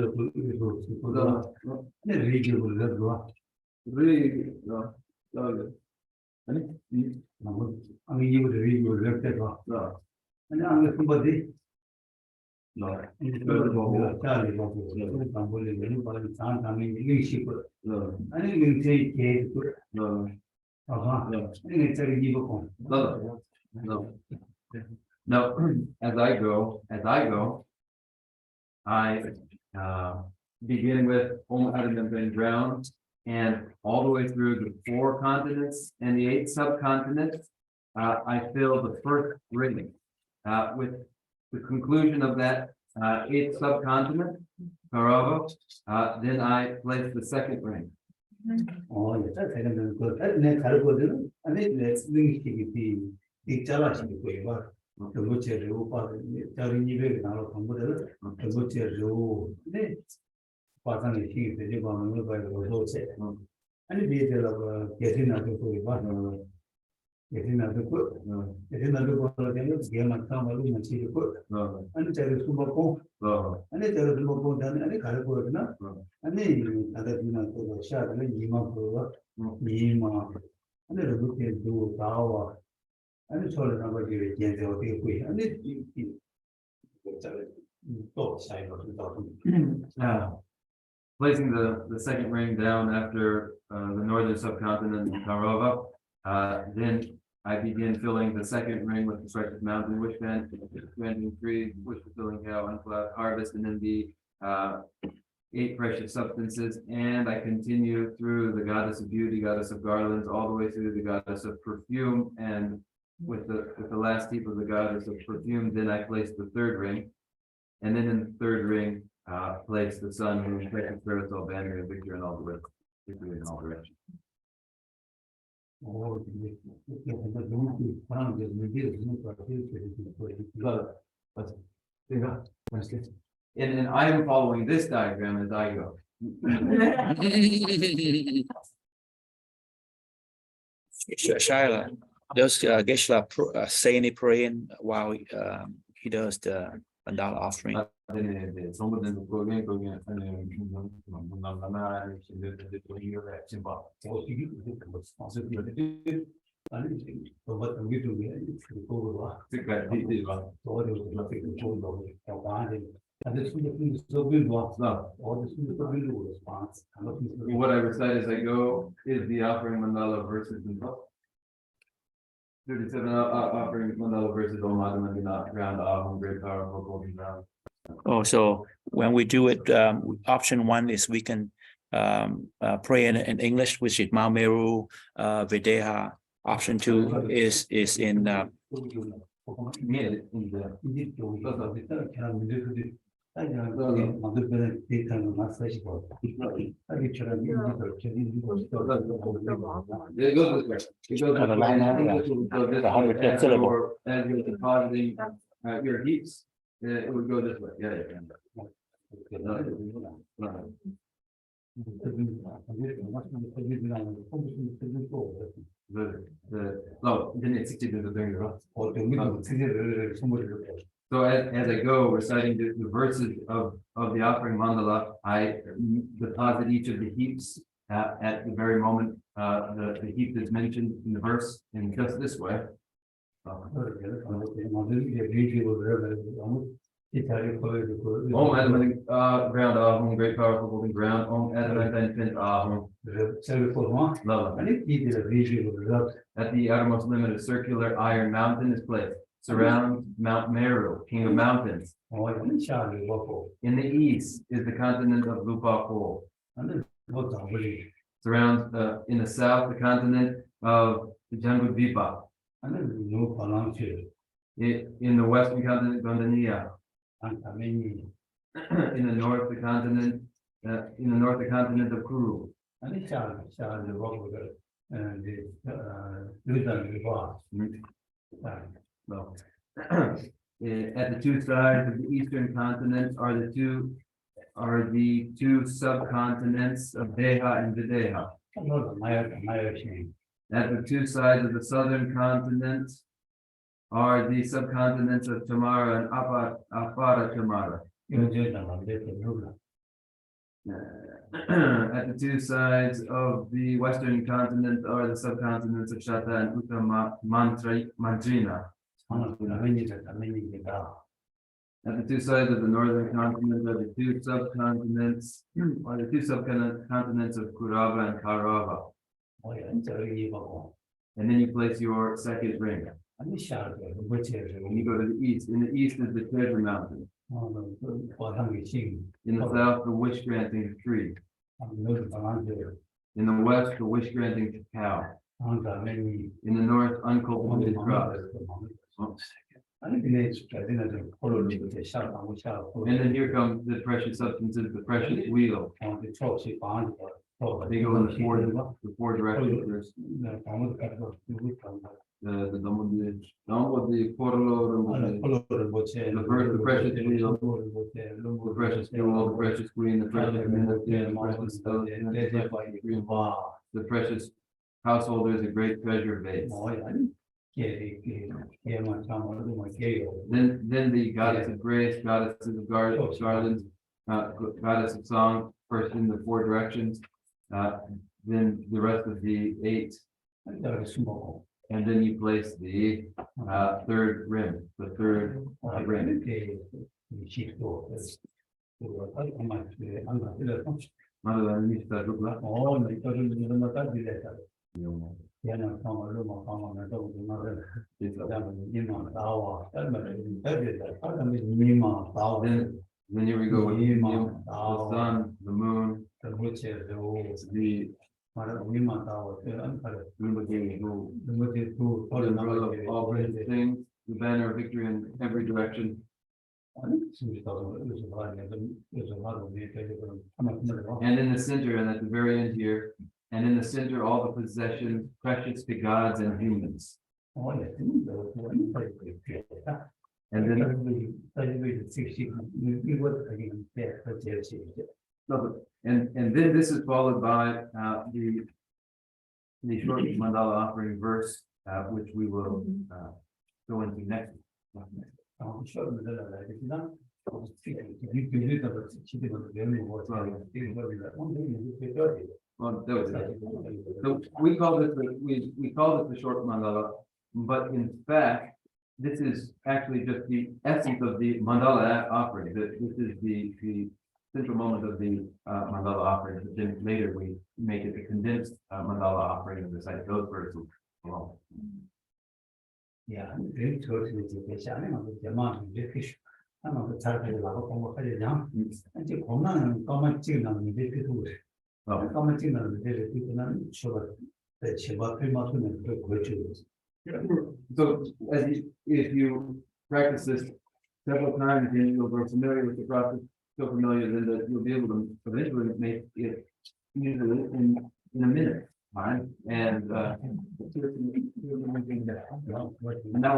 너 근데 리뷰를 좋아 really 너 아니 너무 아니 이거를 리뷰를 이렇게 좋아 너 아니 안 그런 거지 너 이거를 보고 자리 보고 안 보려면 바로 산 다음에 이게 싶어 아니 이제 계획 너 아하 이게 저기 이거 No. Now, as I go, I begin with Om Adamant and ground, and all the way through the 4 continents and the 8 subcontinents. I fill the first ring. With the conclusion of that 8th subcontinent, Karava, then I place the second ring. 제가 내 가르거든 아니 내 스윙식이 이 잘라지고 거예요 그거체를 오빠 다른 입에 나로 전부들 그거체로 네 과장의 힘이 되게 많은 거 봐요 그거체 아니 비에다가 계산하고 거예요 계산하고 되면 게임만 타면은 맞히고 아니 제가 숨고 아니 제가 숨고 다음에 아니 가르거든요 아니 나다지나 또 샤르는 이만으로 이만 아니 그렇게 또 나와 아니 저를 나머지 얘기해 어떻게 보이 아니 이 또 사이로 또 Placing the second ring down after the northern subcontinent of Karava, then I begin filling the second ring with the precious mountain wishband, granting tree, wish fulfilling cow, uncloud harvest, and then the 8 precious substances, and I continue through the goddess of beauty, goddess of garlands, all the way through the goddess of perfume, and with the last heap of the goddess of perfume, then I place the third ring, and then in the third ring, place the sun, moon, precious spirits, all banner and victory in all directions. And I am following this diagram as I go. Shaila, does Geshe-la say any praying while he does the mandala offering? What I recite as I go is the offering mandala verses in book. 37 offering mandala verses on Madhumandina ground Ahum, great powerful golden ground. Oh, so when we do it, option 1 is we can pray in English, which is Mameru Videha. Option 2 is in It goes this way. It goes this way. As you're depositing your heaps, it would go this way. So as I go reciting the verses of the offering mandala, I deposit each of the heaps at the very moment the heap is mentioned in the verse in just this way. Om Adamant ground Ahum, great powerful golden ground. Om Adamant infant Ahum. At the outermost limit of circular iron mountain is placed. Surround Mount Meru, king of mountains. In the east is the continent of Lupako. Surrounds in the south the continent of the Jambudvipa. In the western continent, Gondania. In the north the continent of Kuru. at the two sides of the eastern continent are the two subcontinents of Deha and Videha. At the two sides of the southern continent are the subcontinents of Tamara and Apara Tamara. At the two sides of the western continent are the subcontinents of Shata and Mantrina. At the two sides of the northern continent are the two subcontinents of Kurava and Karava. And then you place your second ring. And you go to the east. In the east is the treasure mountain. In the south, the wish granting tree. In the west, the wish granting cow. In the north, uncultivated crops. And then here comes the precious substances, the precious wheel. They go in the four directions. The precious wheel, the precious jewel, the precious queen, the precious the precious household is a great treasure vase. Then the goddess of grace, goddess of the gardens, goddess of song, first in the four directions, then the rest of the 8. And then you place the third rim, the third rim. Then here we go with the sun, the moon, the all things, the banner of victory in every direction. And in the center, and at the very end here, and in the center, all the possessions precious to gods and humans. And then and then this is followed by the short mandala offering verse, which we will go into next. Well, so we call this the short mandala, but in fact, this is actually just the essence of the mandala offering. This is the central moment of the mandala offering. But then later we make it a condensed mandala offering and recite those verses. Well, Yeah, very totally. So if you practice this several times, then you'll grow familiar with the process, so familiar then that you'll be able to eventually make it usually in a minute. Right, and that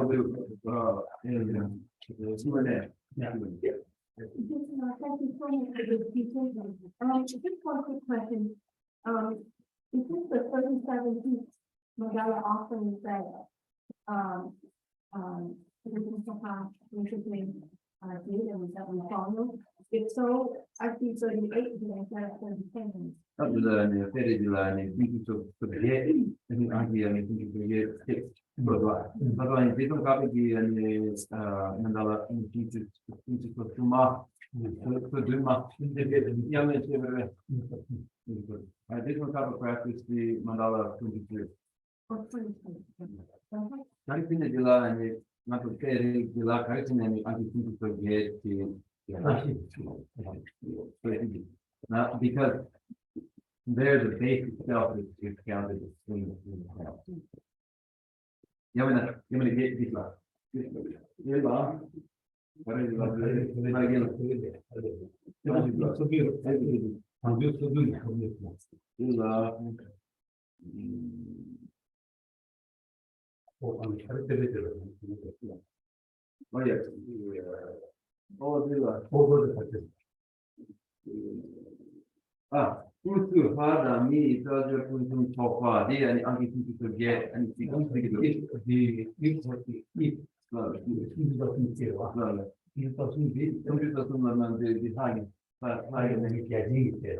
will do in Q&A. Yeah. Thank you so much for this detailed. Just one quick question. Is this the 37th Mandala offering that basically did and that we follow? If so, I see 38 today, that's 37. I did not have a practice the mandala 23. Or 20. Now, because there the base itself is counted as clean. You want to get this last. What is Oh, yeah. Oh, 보고를 받을 Kutu hada mi taja kuntum tofa di ani angi kuntu terge ani 이건 tiga 되게 이 순수가 순수와 이거 순수 Computer summan de hagi hagi 하게 되지 이제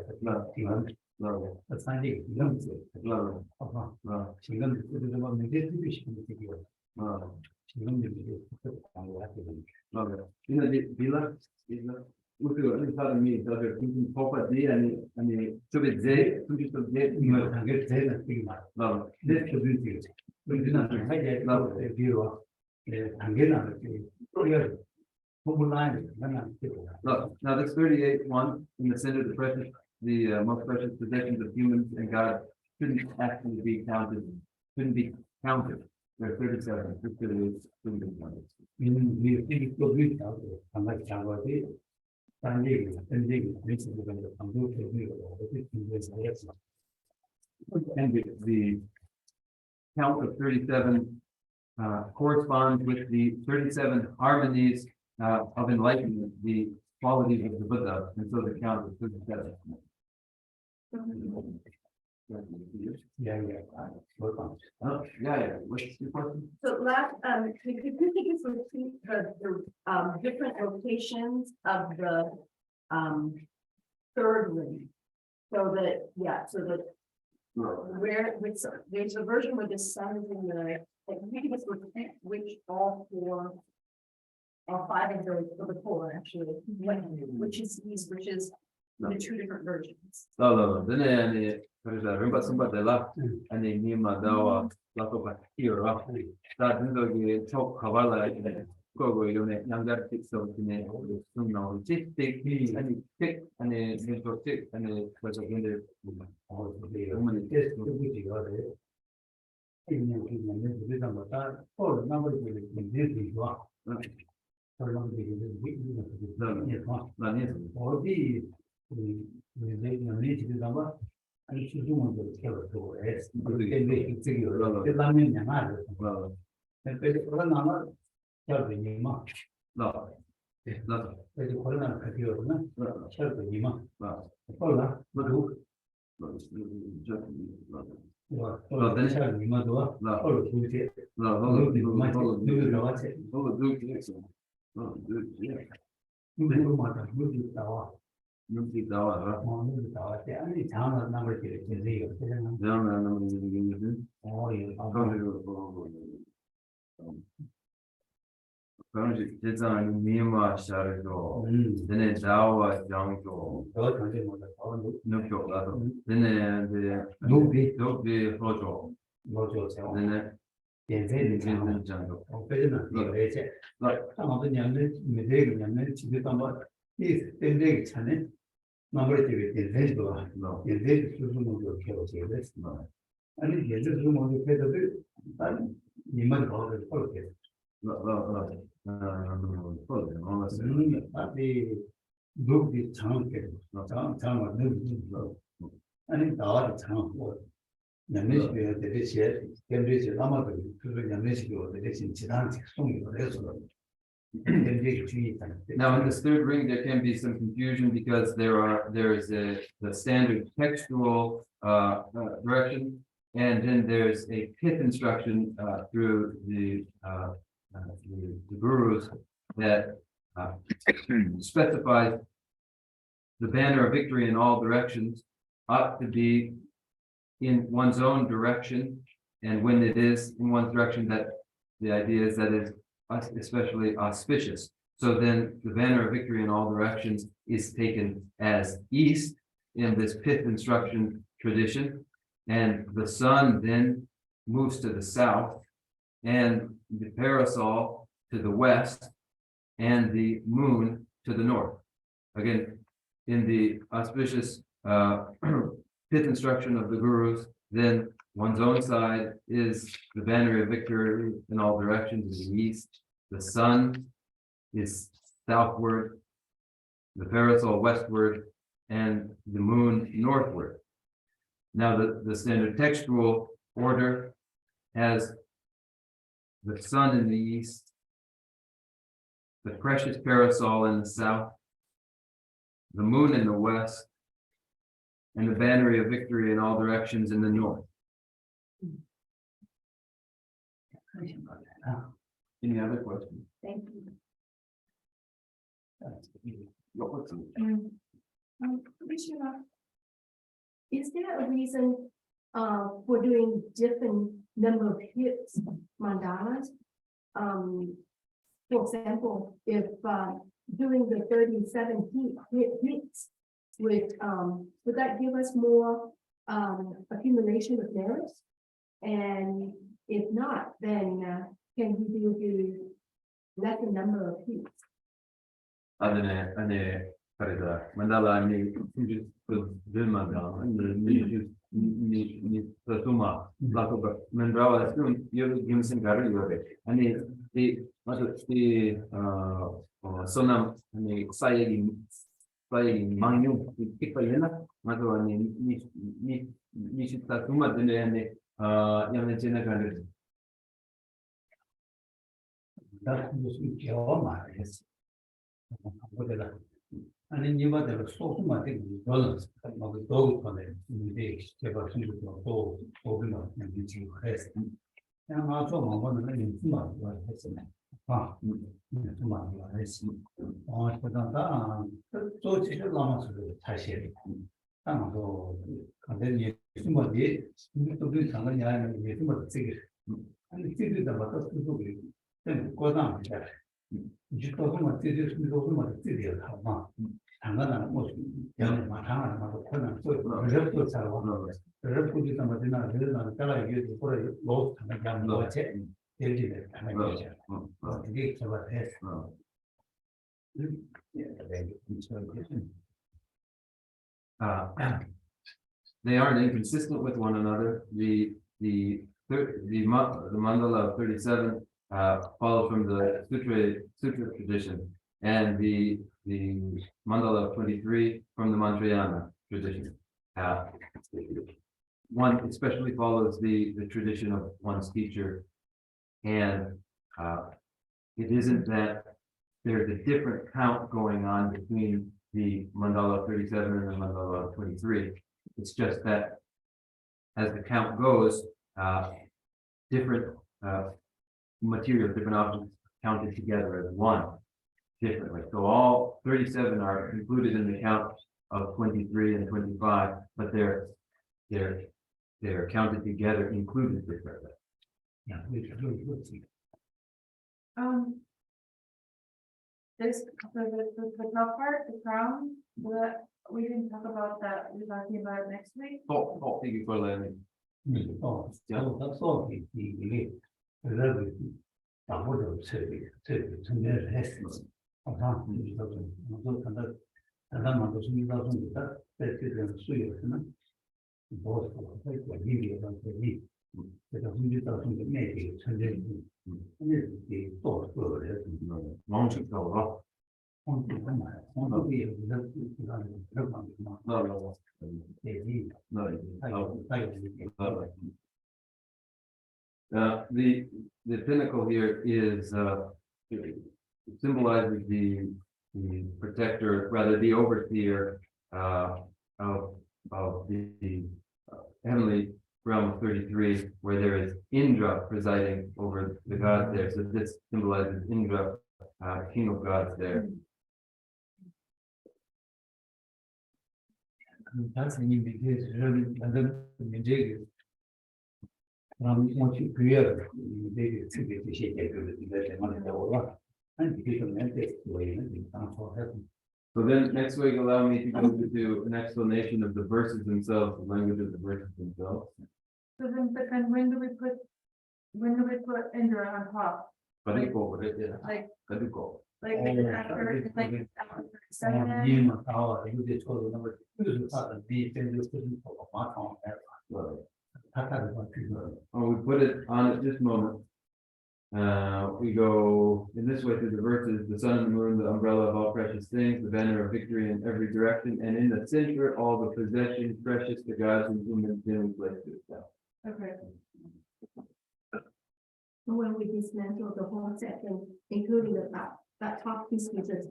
지금 no 산지 이런 no 아마 no 지금 그들은 뭐 내게 되고 싶은 게 no 지금 이제 그거 같은 거 no ina di bila kutu ani hada mi taja kuntum tofa di ani sobe ze computer ze 이거 하게 되는 게 no 내 표준이 우리는 하게 나올 비로 단계나 그게 포뮬라인 하나 no now this 38:1 in the center of the precious most precious possessions of humans and God shouldn't actually be counted shouldn't be counted. There are 37. This shouldn't be counted. 이 표준이 나오고 한가지 장거리 단계가 단계가 그래서 방도 표준이고 어떻게 준비해서 해야지 And the count of 37 corresponds with the 37 harmonies of enlightenment, the qualities of the Buddha, and so the count is 37. 이야기가 뭘까 Yeah. What's your question? So last, could you just repeat the different locations of the, third ring? So that, yeah, so that where, there's a version where the sun is in the, like, we can just repeat which all four. All five of the four, actually, which is these, which is the two different versions. No. Then remember somebody la and ni ma dawa la ko ba here up. That the talk kavala go yone younger six so ne some now just take and pick and the tick and was again the woman 테스트 부지가 돼 이는 우리가 뭐다 폴 넘버를 이제 좋아 폴 이제 어디 내가 지금 아니 수중원도 태워도 근데 이게 라면 양아를 그래서 코로나가 저기니마 no 그래서 코로나 같이거든요 저기니마 폴라 뭐도 와 대체가 니마도 폴 두개 누구 나왔지 누구 맞아 누구 나와 누구 나왔지 아니 다음 넘버 이제 그냥 대장 미마 샤르도 then dawa jangjo 더 전제 뭐다 nukyo lato then 누비 hojo 뭐죠 제가 then 연세는 janjo 빼지는 이제 아무도 냐면 메데기 냐면 집에 한번 이 땡땡이 차네 넘버를 되게 되죠 연세 수준으로 키워져야 됐어 아니 연세 수준으로 해도 난 니만 거를 fol게 아니 누구이 장게 장을 누구 아니 나와도 장고 연례식에 대해서 견디지 남아도 그 연례식으로 대신 지난 특성이 그래서 Now in this third ring there can be some confusion because there is the standard textual direction and then there's a pith instruction through the gurus that specifies the banner of victory in all directions ought to be in one's own direction, and when it is in one's direction, that the idea is that it's especially auspicious. So then the banner of victory in all directions is taken as east in this pith instruction tradition, and the sun then moves to the south, and the parasol to the west, and the moon to the north. Again, in the auspicious fifth instruction of the gurus, then one's own side is the banner of victory in all directions in the east. The sun is southward, the parasol westward, and the moon northward. Now the standard textual order has the sun in the east, the precious parasol in the south, the moon in the west, and the banner of victory in all directions in the north. Any other questions? Thank you. Commissioner, is there a reason for doing different number of hits mandalas? For example, if doing the 37 hits would that give us more accumulation of merits? And if not, then can we do lesser number of hits? Mandala ni suma lakuba mandrawa soon you give some gari and the sonam ni sayagi manyu ikayena mato ni suma dene yamechena gari. That's just your yes. 아니 이마대로 소금만 되고 balance 막 도구 거네 이제 제가 또 도구만 이제 해서 그냥 아주 뭐는 이만 했으면 이만 했으면 그다음에 또 지금 남아서 다시 아마도 근데 이스마디 또 그 상관이 아니면 이스마도 되게 아니 되게다 맞다 쓰고 그래 고단 이제 또 한번 되게 숨도만 되게 하마 당연한 뭐 연애 마찬가지 말고 그냥 또 그래도 잘 와. 그래도 그게 담아지나 그러나 따라 이게 그거를 로스 하는 거 같아. 얘기를 하는 거죠. 이게 제가 했어. They aren't inconsistent with one another. The mandala of 37 follows from the sutra tradition, and the mandala of 23 from the Mantrayana tradition. One especially follows the tradition of one's teacher, and it isn't that there's a different count going on between the mandala of 37 and the mandala of 23. It's just that as the count goes, different materials, different objects counted together as one differently. So all 37 are included in the count of 23 and 25, but they're counted together, included differently. Yeah, This, the top part, the crown, we didn't talk about that, we're talking about it next week. Thank for learning. 이게 그래도 아무도 전에 했어. 단단만도 숨기다 보니까 그때는 수요는 뭐 일이었던 게 그래서 숨기다 보니까 매일 전쟁이 이게 또 그래서 멈추다가 the pinnacle here is it symbolizes the protector, rather the overseer of the heavenly realm of 33, where there is Indra presiding over the gods there. So this symbolizes Indra, king of gods there. So then next week, allow me to go to an explanation of the verses themselves, the language of the verses themselves. So then, but then when do we put Indra on top? Kadiko, yeah. Like, Kadiko. like after, like after 7? We put it on at this moment. We go in this way through the verses: the sun and the moon, the umbrella of all precious things, the banner of victory in every direction, and in the center, all the possessions precious to gods and humans in place to itself. Okay. When we dismantle the whole section, including the that top piece was just,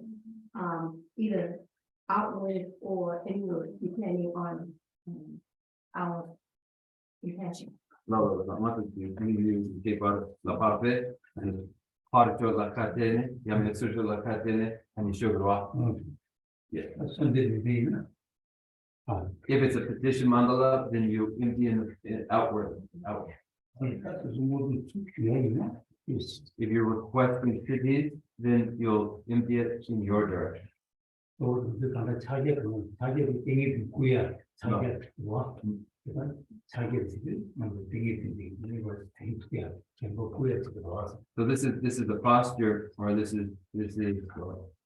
either outward or inward, depending on, our intention. No, quindi che la parte parte la catena, chiama su la catena and you show it. Yeah. If it's a petition mandala, then you empty it outward. If you're requesting cities, then you'll empty it in your direction. So this is the posture, or this is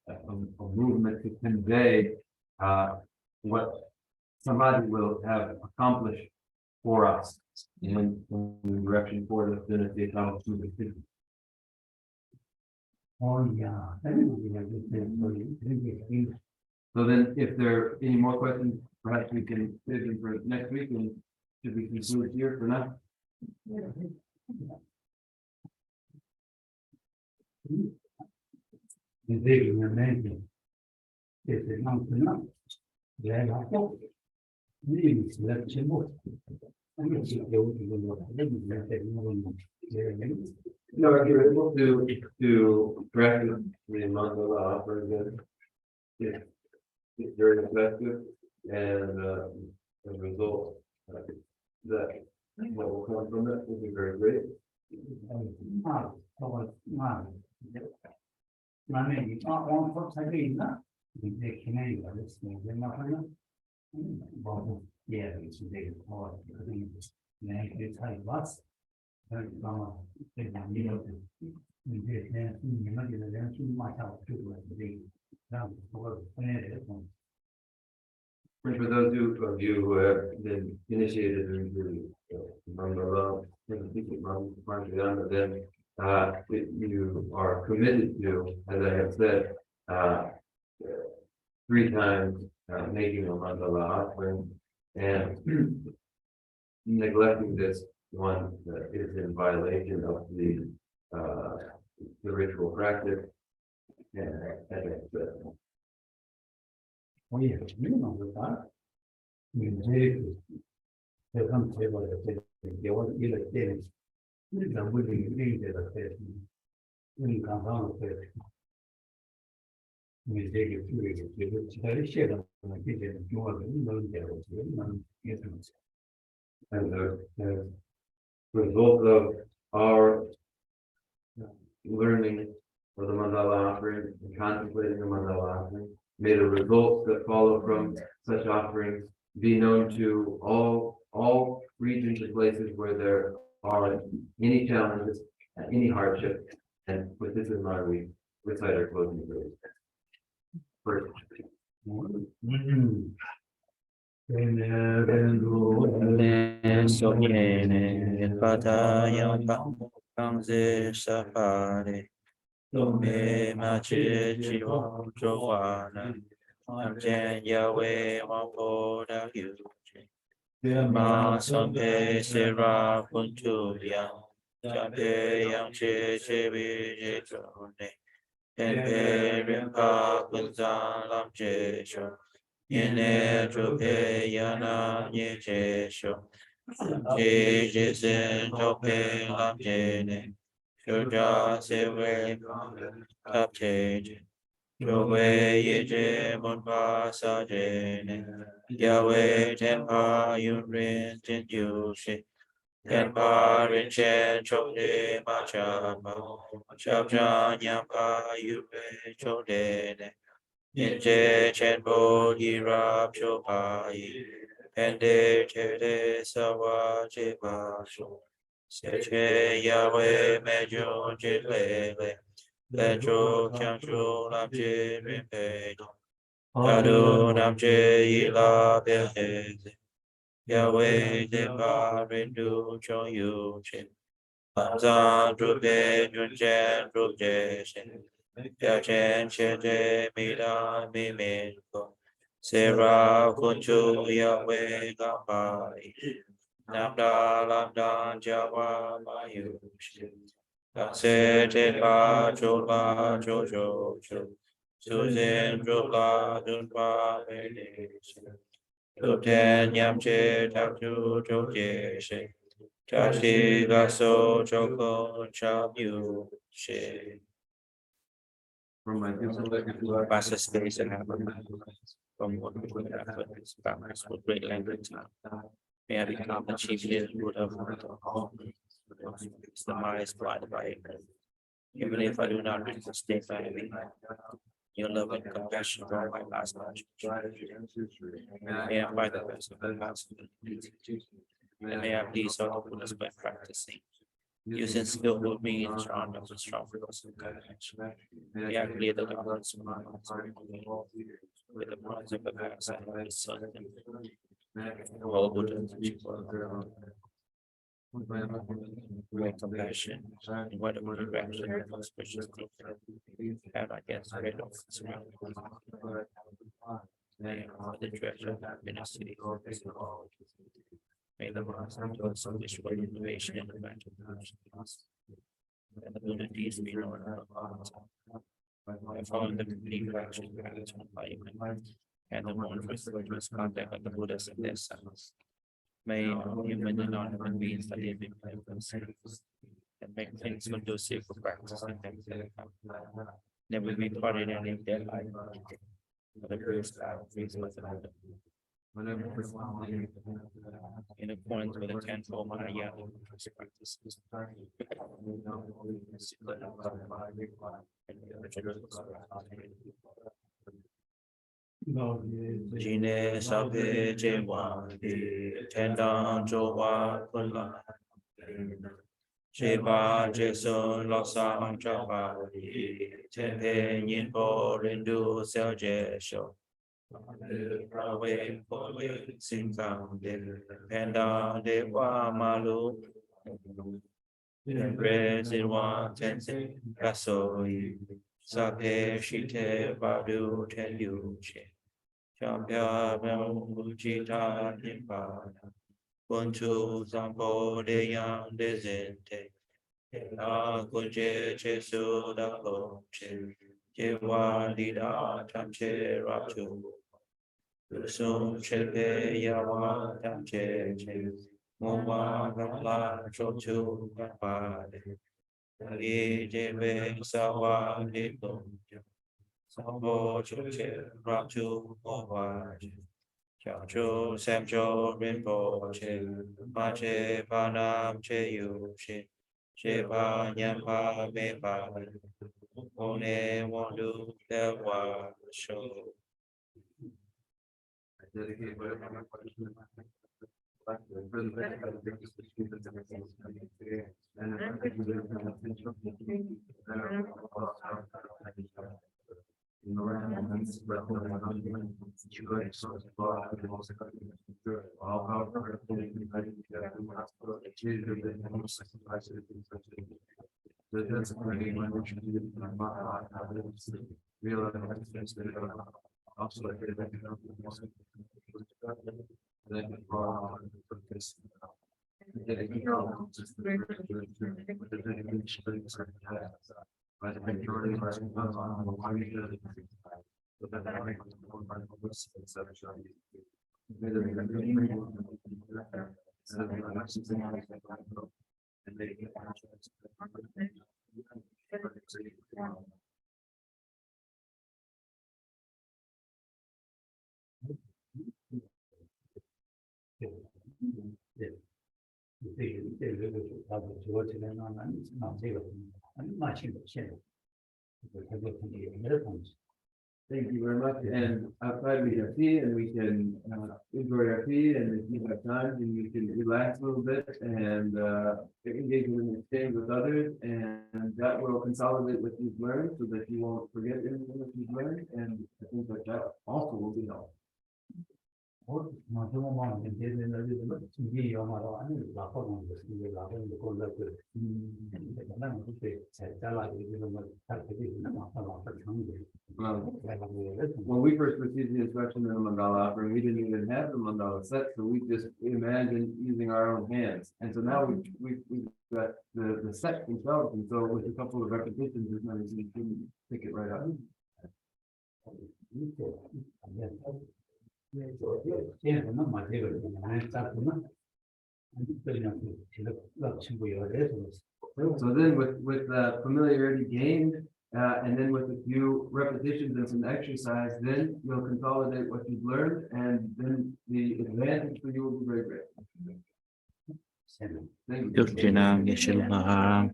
a movement to convey what somebody will have accomplished for us in the direction for the accomplishment of the Oh, yeah. So then, if there are any more questions, perhaps we can save them for next week, and should we conclude here for now? No, if you're able to practice the mandala offering, then it's very effective, and the result that what will come from it will be very great. And for those of you who have been initiated into mandala, then you are committed to, as I have said, 3 times making a mandala offering, and neglecting this one is in violation of the ritual practice. And as I said, Oh, yeah, you know that. Music. There's some table that says, they want to get a the willing lead that says, in compound says. We take it through it, it's very shade of, I think, you want to know there was none. and the result of our learning for the mandala offering and contemplating the mandala offering, may the results that follow from such offerings be known to all regions and places where there are any challenges, any hardship, and with this in mind, we recite our closing prayer. First. Me machi chivo jowana, amjen Yahweh wapoda yuji. Ma sampe sera puntu yang, jampe yang chebi jitone. Tempe rimpa punzan lam jesho, yene jope yana nye jesho. Jesen jope lam jene. Shoja sewe tapte, Jowe yeje munpa sajene, Yahweh tenpa yunrin tin yushi, tenpa rinchen chode machapa, Chabja nyampa yure chodene, Inje chenpo yirap chopai, Pende chede sawa jebasho. Seche Yahweh mejo jilele, Lejo kyangchu namje rimpe, Yadu namje ila beheze, Yahweh depa rindu chon yuchin, Hamzan drupe junjen drupje shin, Yachen cheje mida miminko, Sera kunchu Yahweh gambai, Namda lamda jawa mayushi, Se te pa cho pa cho cho cho. Susan cho pa cho pa me. Tu ten yam che tak tu cho che she. Cha shi ga so cho ko cha yu she. From my Pass the space and have a from what we would have balance with great language. May I become the chief leader of the mind is blinded by ignorance. Even if I do not reach the state by me, your love and compassion draw my last much. May I find the best of the past, and may I please all the Buddhas by practicing. Using skillful means around us with strong force and compassion. May I clear the darkness of my heart with the bronze of the past and the sun. All Buddhas with compassion and whatever direction the most precious thing have I guess rid of surrounding the treasure of happiness. May the master do some visual innovation in the magic and the abilities be known by following the complete action patterns of enlightenment and the wondrous virtuous conduct of the Buddhas and their sons. May human and non-human beings that live in themselves and make things conducive for practicing them. Never be parted and live their life. For the grace of the in accordance with the tenfold Mahayana practices. Jine sabe jewa tendang jowa pula Sheba Jason Losa Anchapa Tempe Yinpo Rindu Selje Show Away Singam Penda Dewa Malu Residwa Tense Kasoi Sape Shite Badu Tenyu Champia Bujita Nimba Buntu Zambo de Yang Dezente Kunje Chesu Da Che Jewa Lida Tamche Rapchu Sum Chepe Yawa Tamche Moma Gapla Chochu Gapade Jebe Sawa Nipum Sambo Choche Rapchu Mowa Chacho Samcho Rinpo Che Mache Panam Che Yu Che Sheba Nyampa Mepa One Wandu Dewa Show. Thank you very much. And outside we have tea and we can enjoy our tea, and if you have time, then you can relax a little bit and engage in exchange with others, and that will consolidate what you've learned so that you won't forget anything that you've learned, and I think that also will be helpful. 마지막만 이제는 어디서 준비 영화로 아니 라포는 이제 라포는 걸려서 내가 그때 잘 잘라고 이러는 거잘 되게 나타나서 정리. When we first received the instruction in the mandala offering, we didn't even have the mandala set, so we just imagined using our own hands. And so now we've got the set themselves, and so with a couple of repetitions, there's no reason you couldn't pick it right up. 얘는 맞아요. 많이 잡구나. 그냥 제가 친구 여래서 So then with familiarity gained, and then with a few repetitions and some exercise, then you'll consolidate what you've learned, and then the advantage for you will be very great. Thank you. Yurjina Yeshilmaha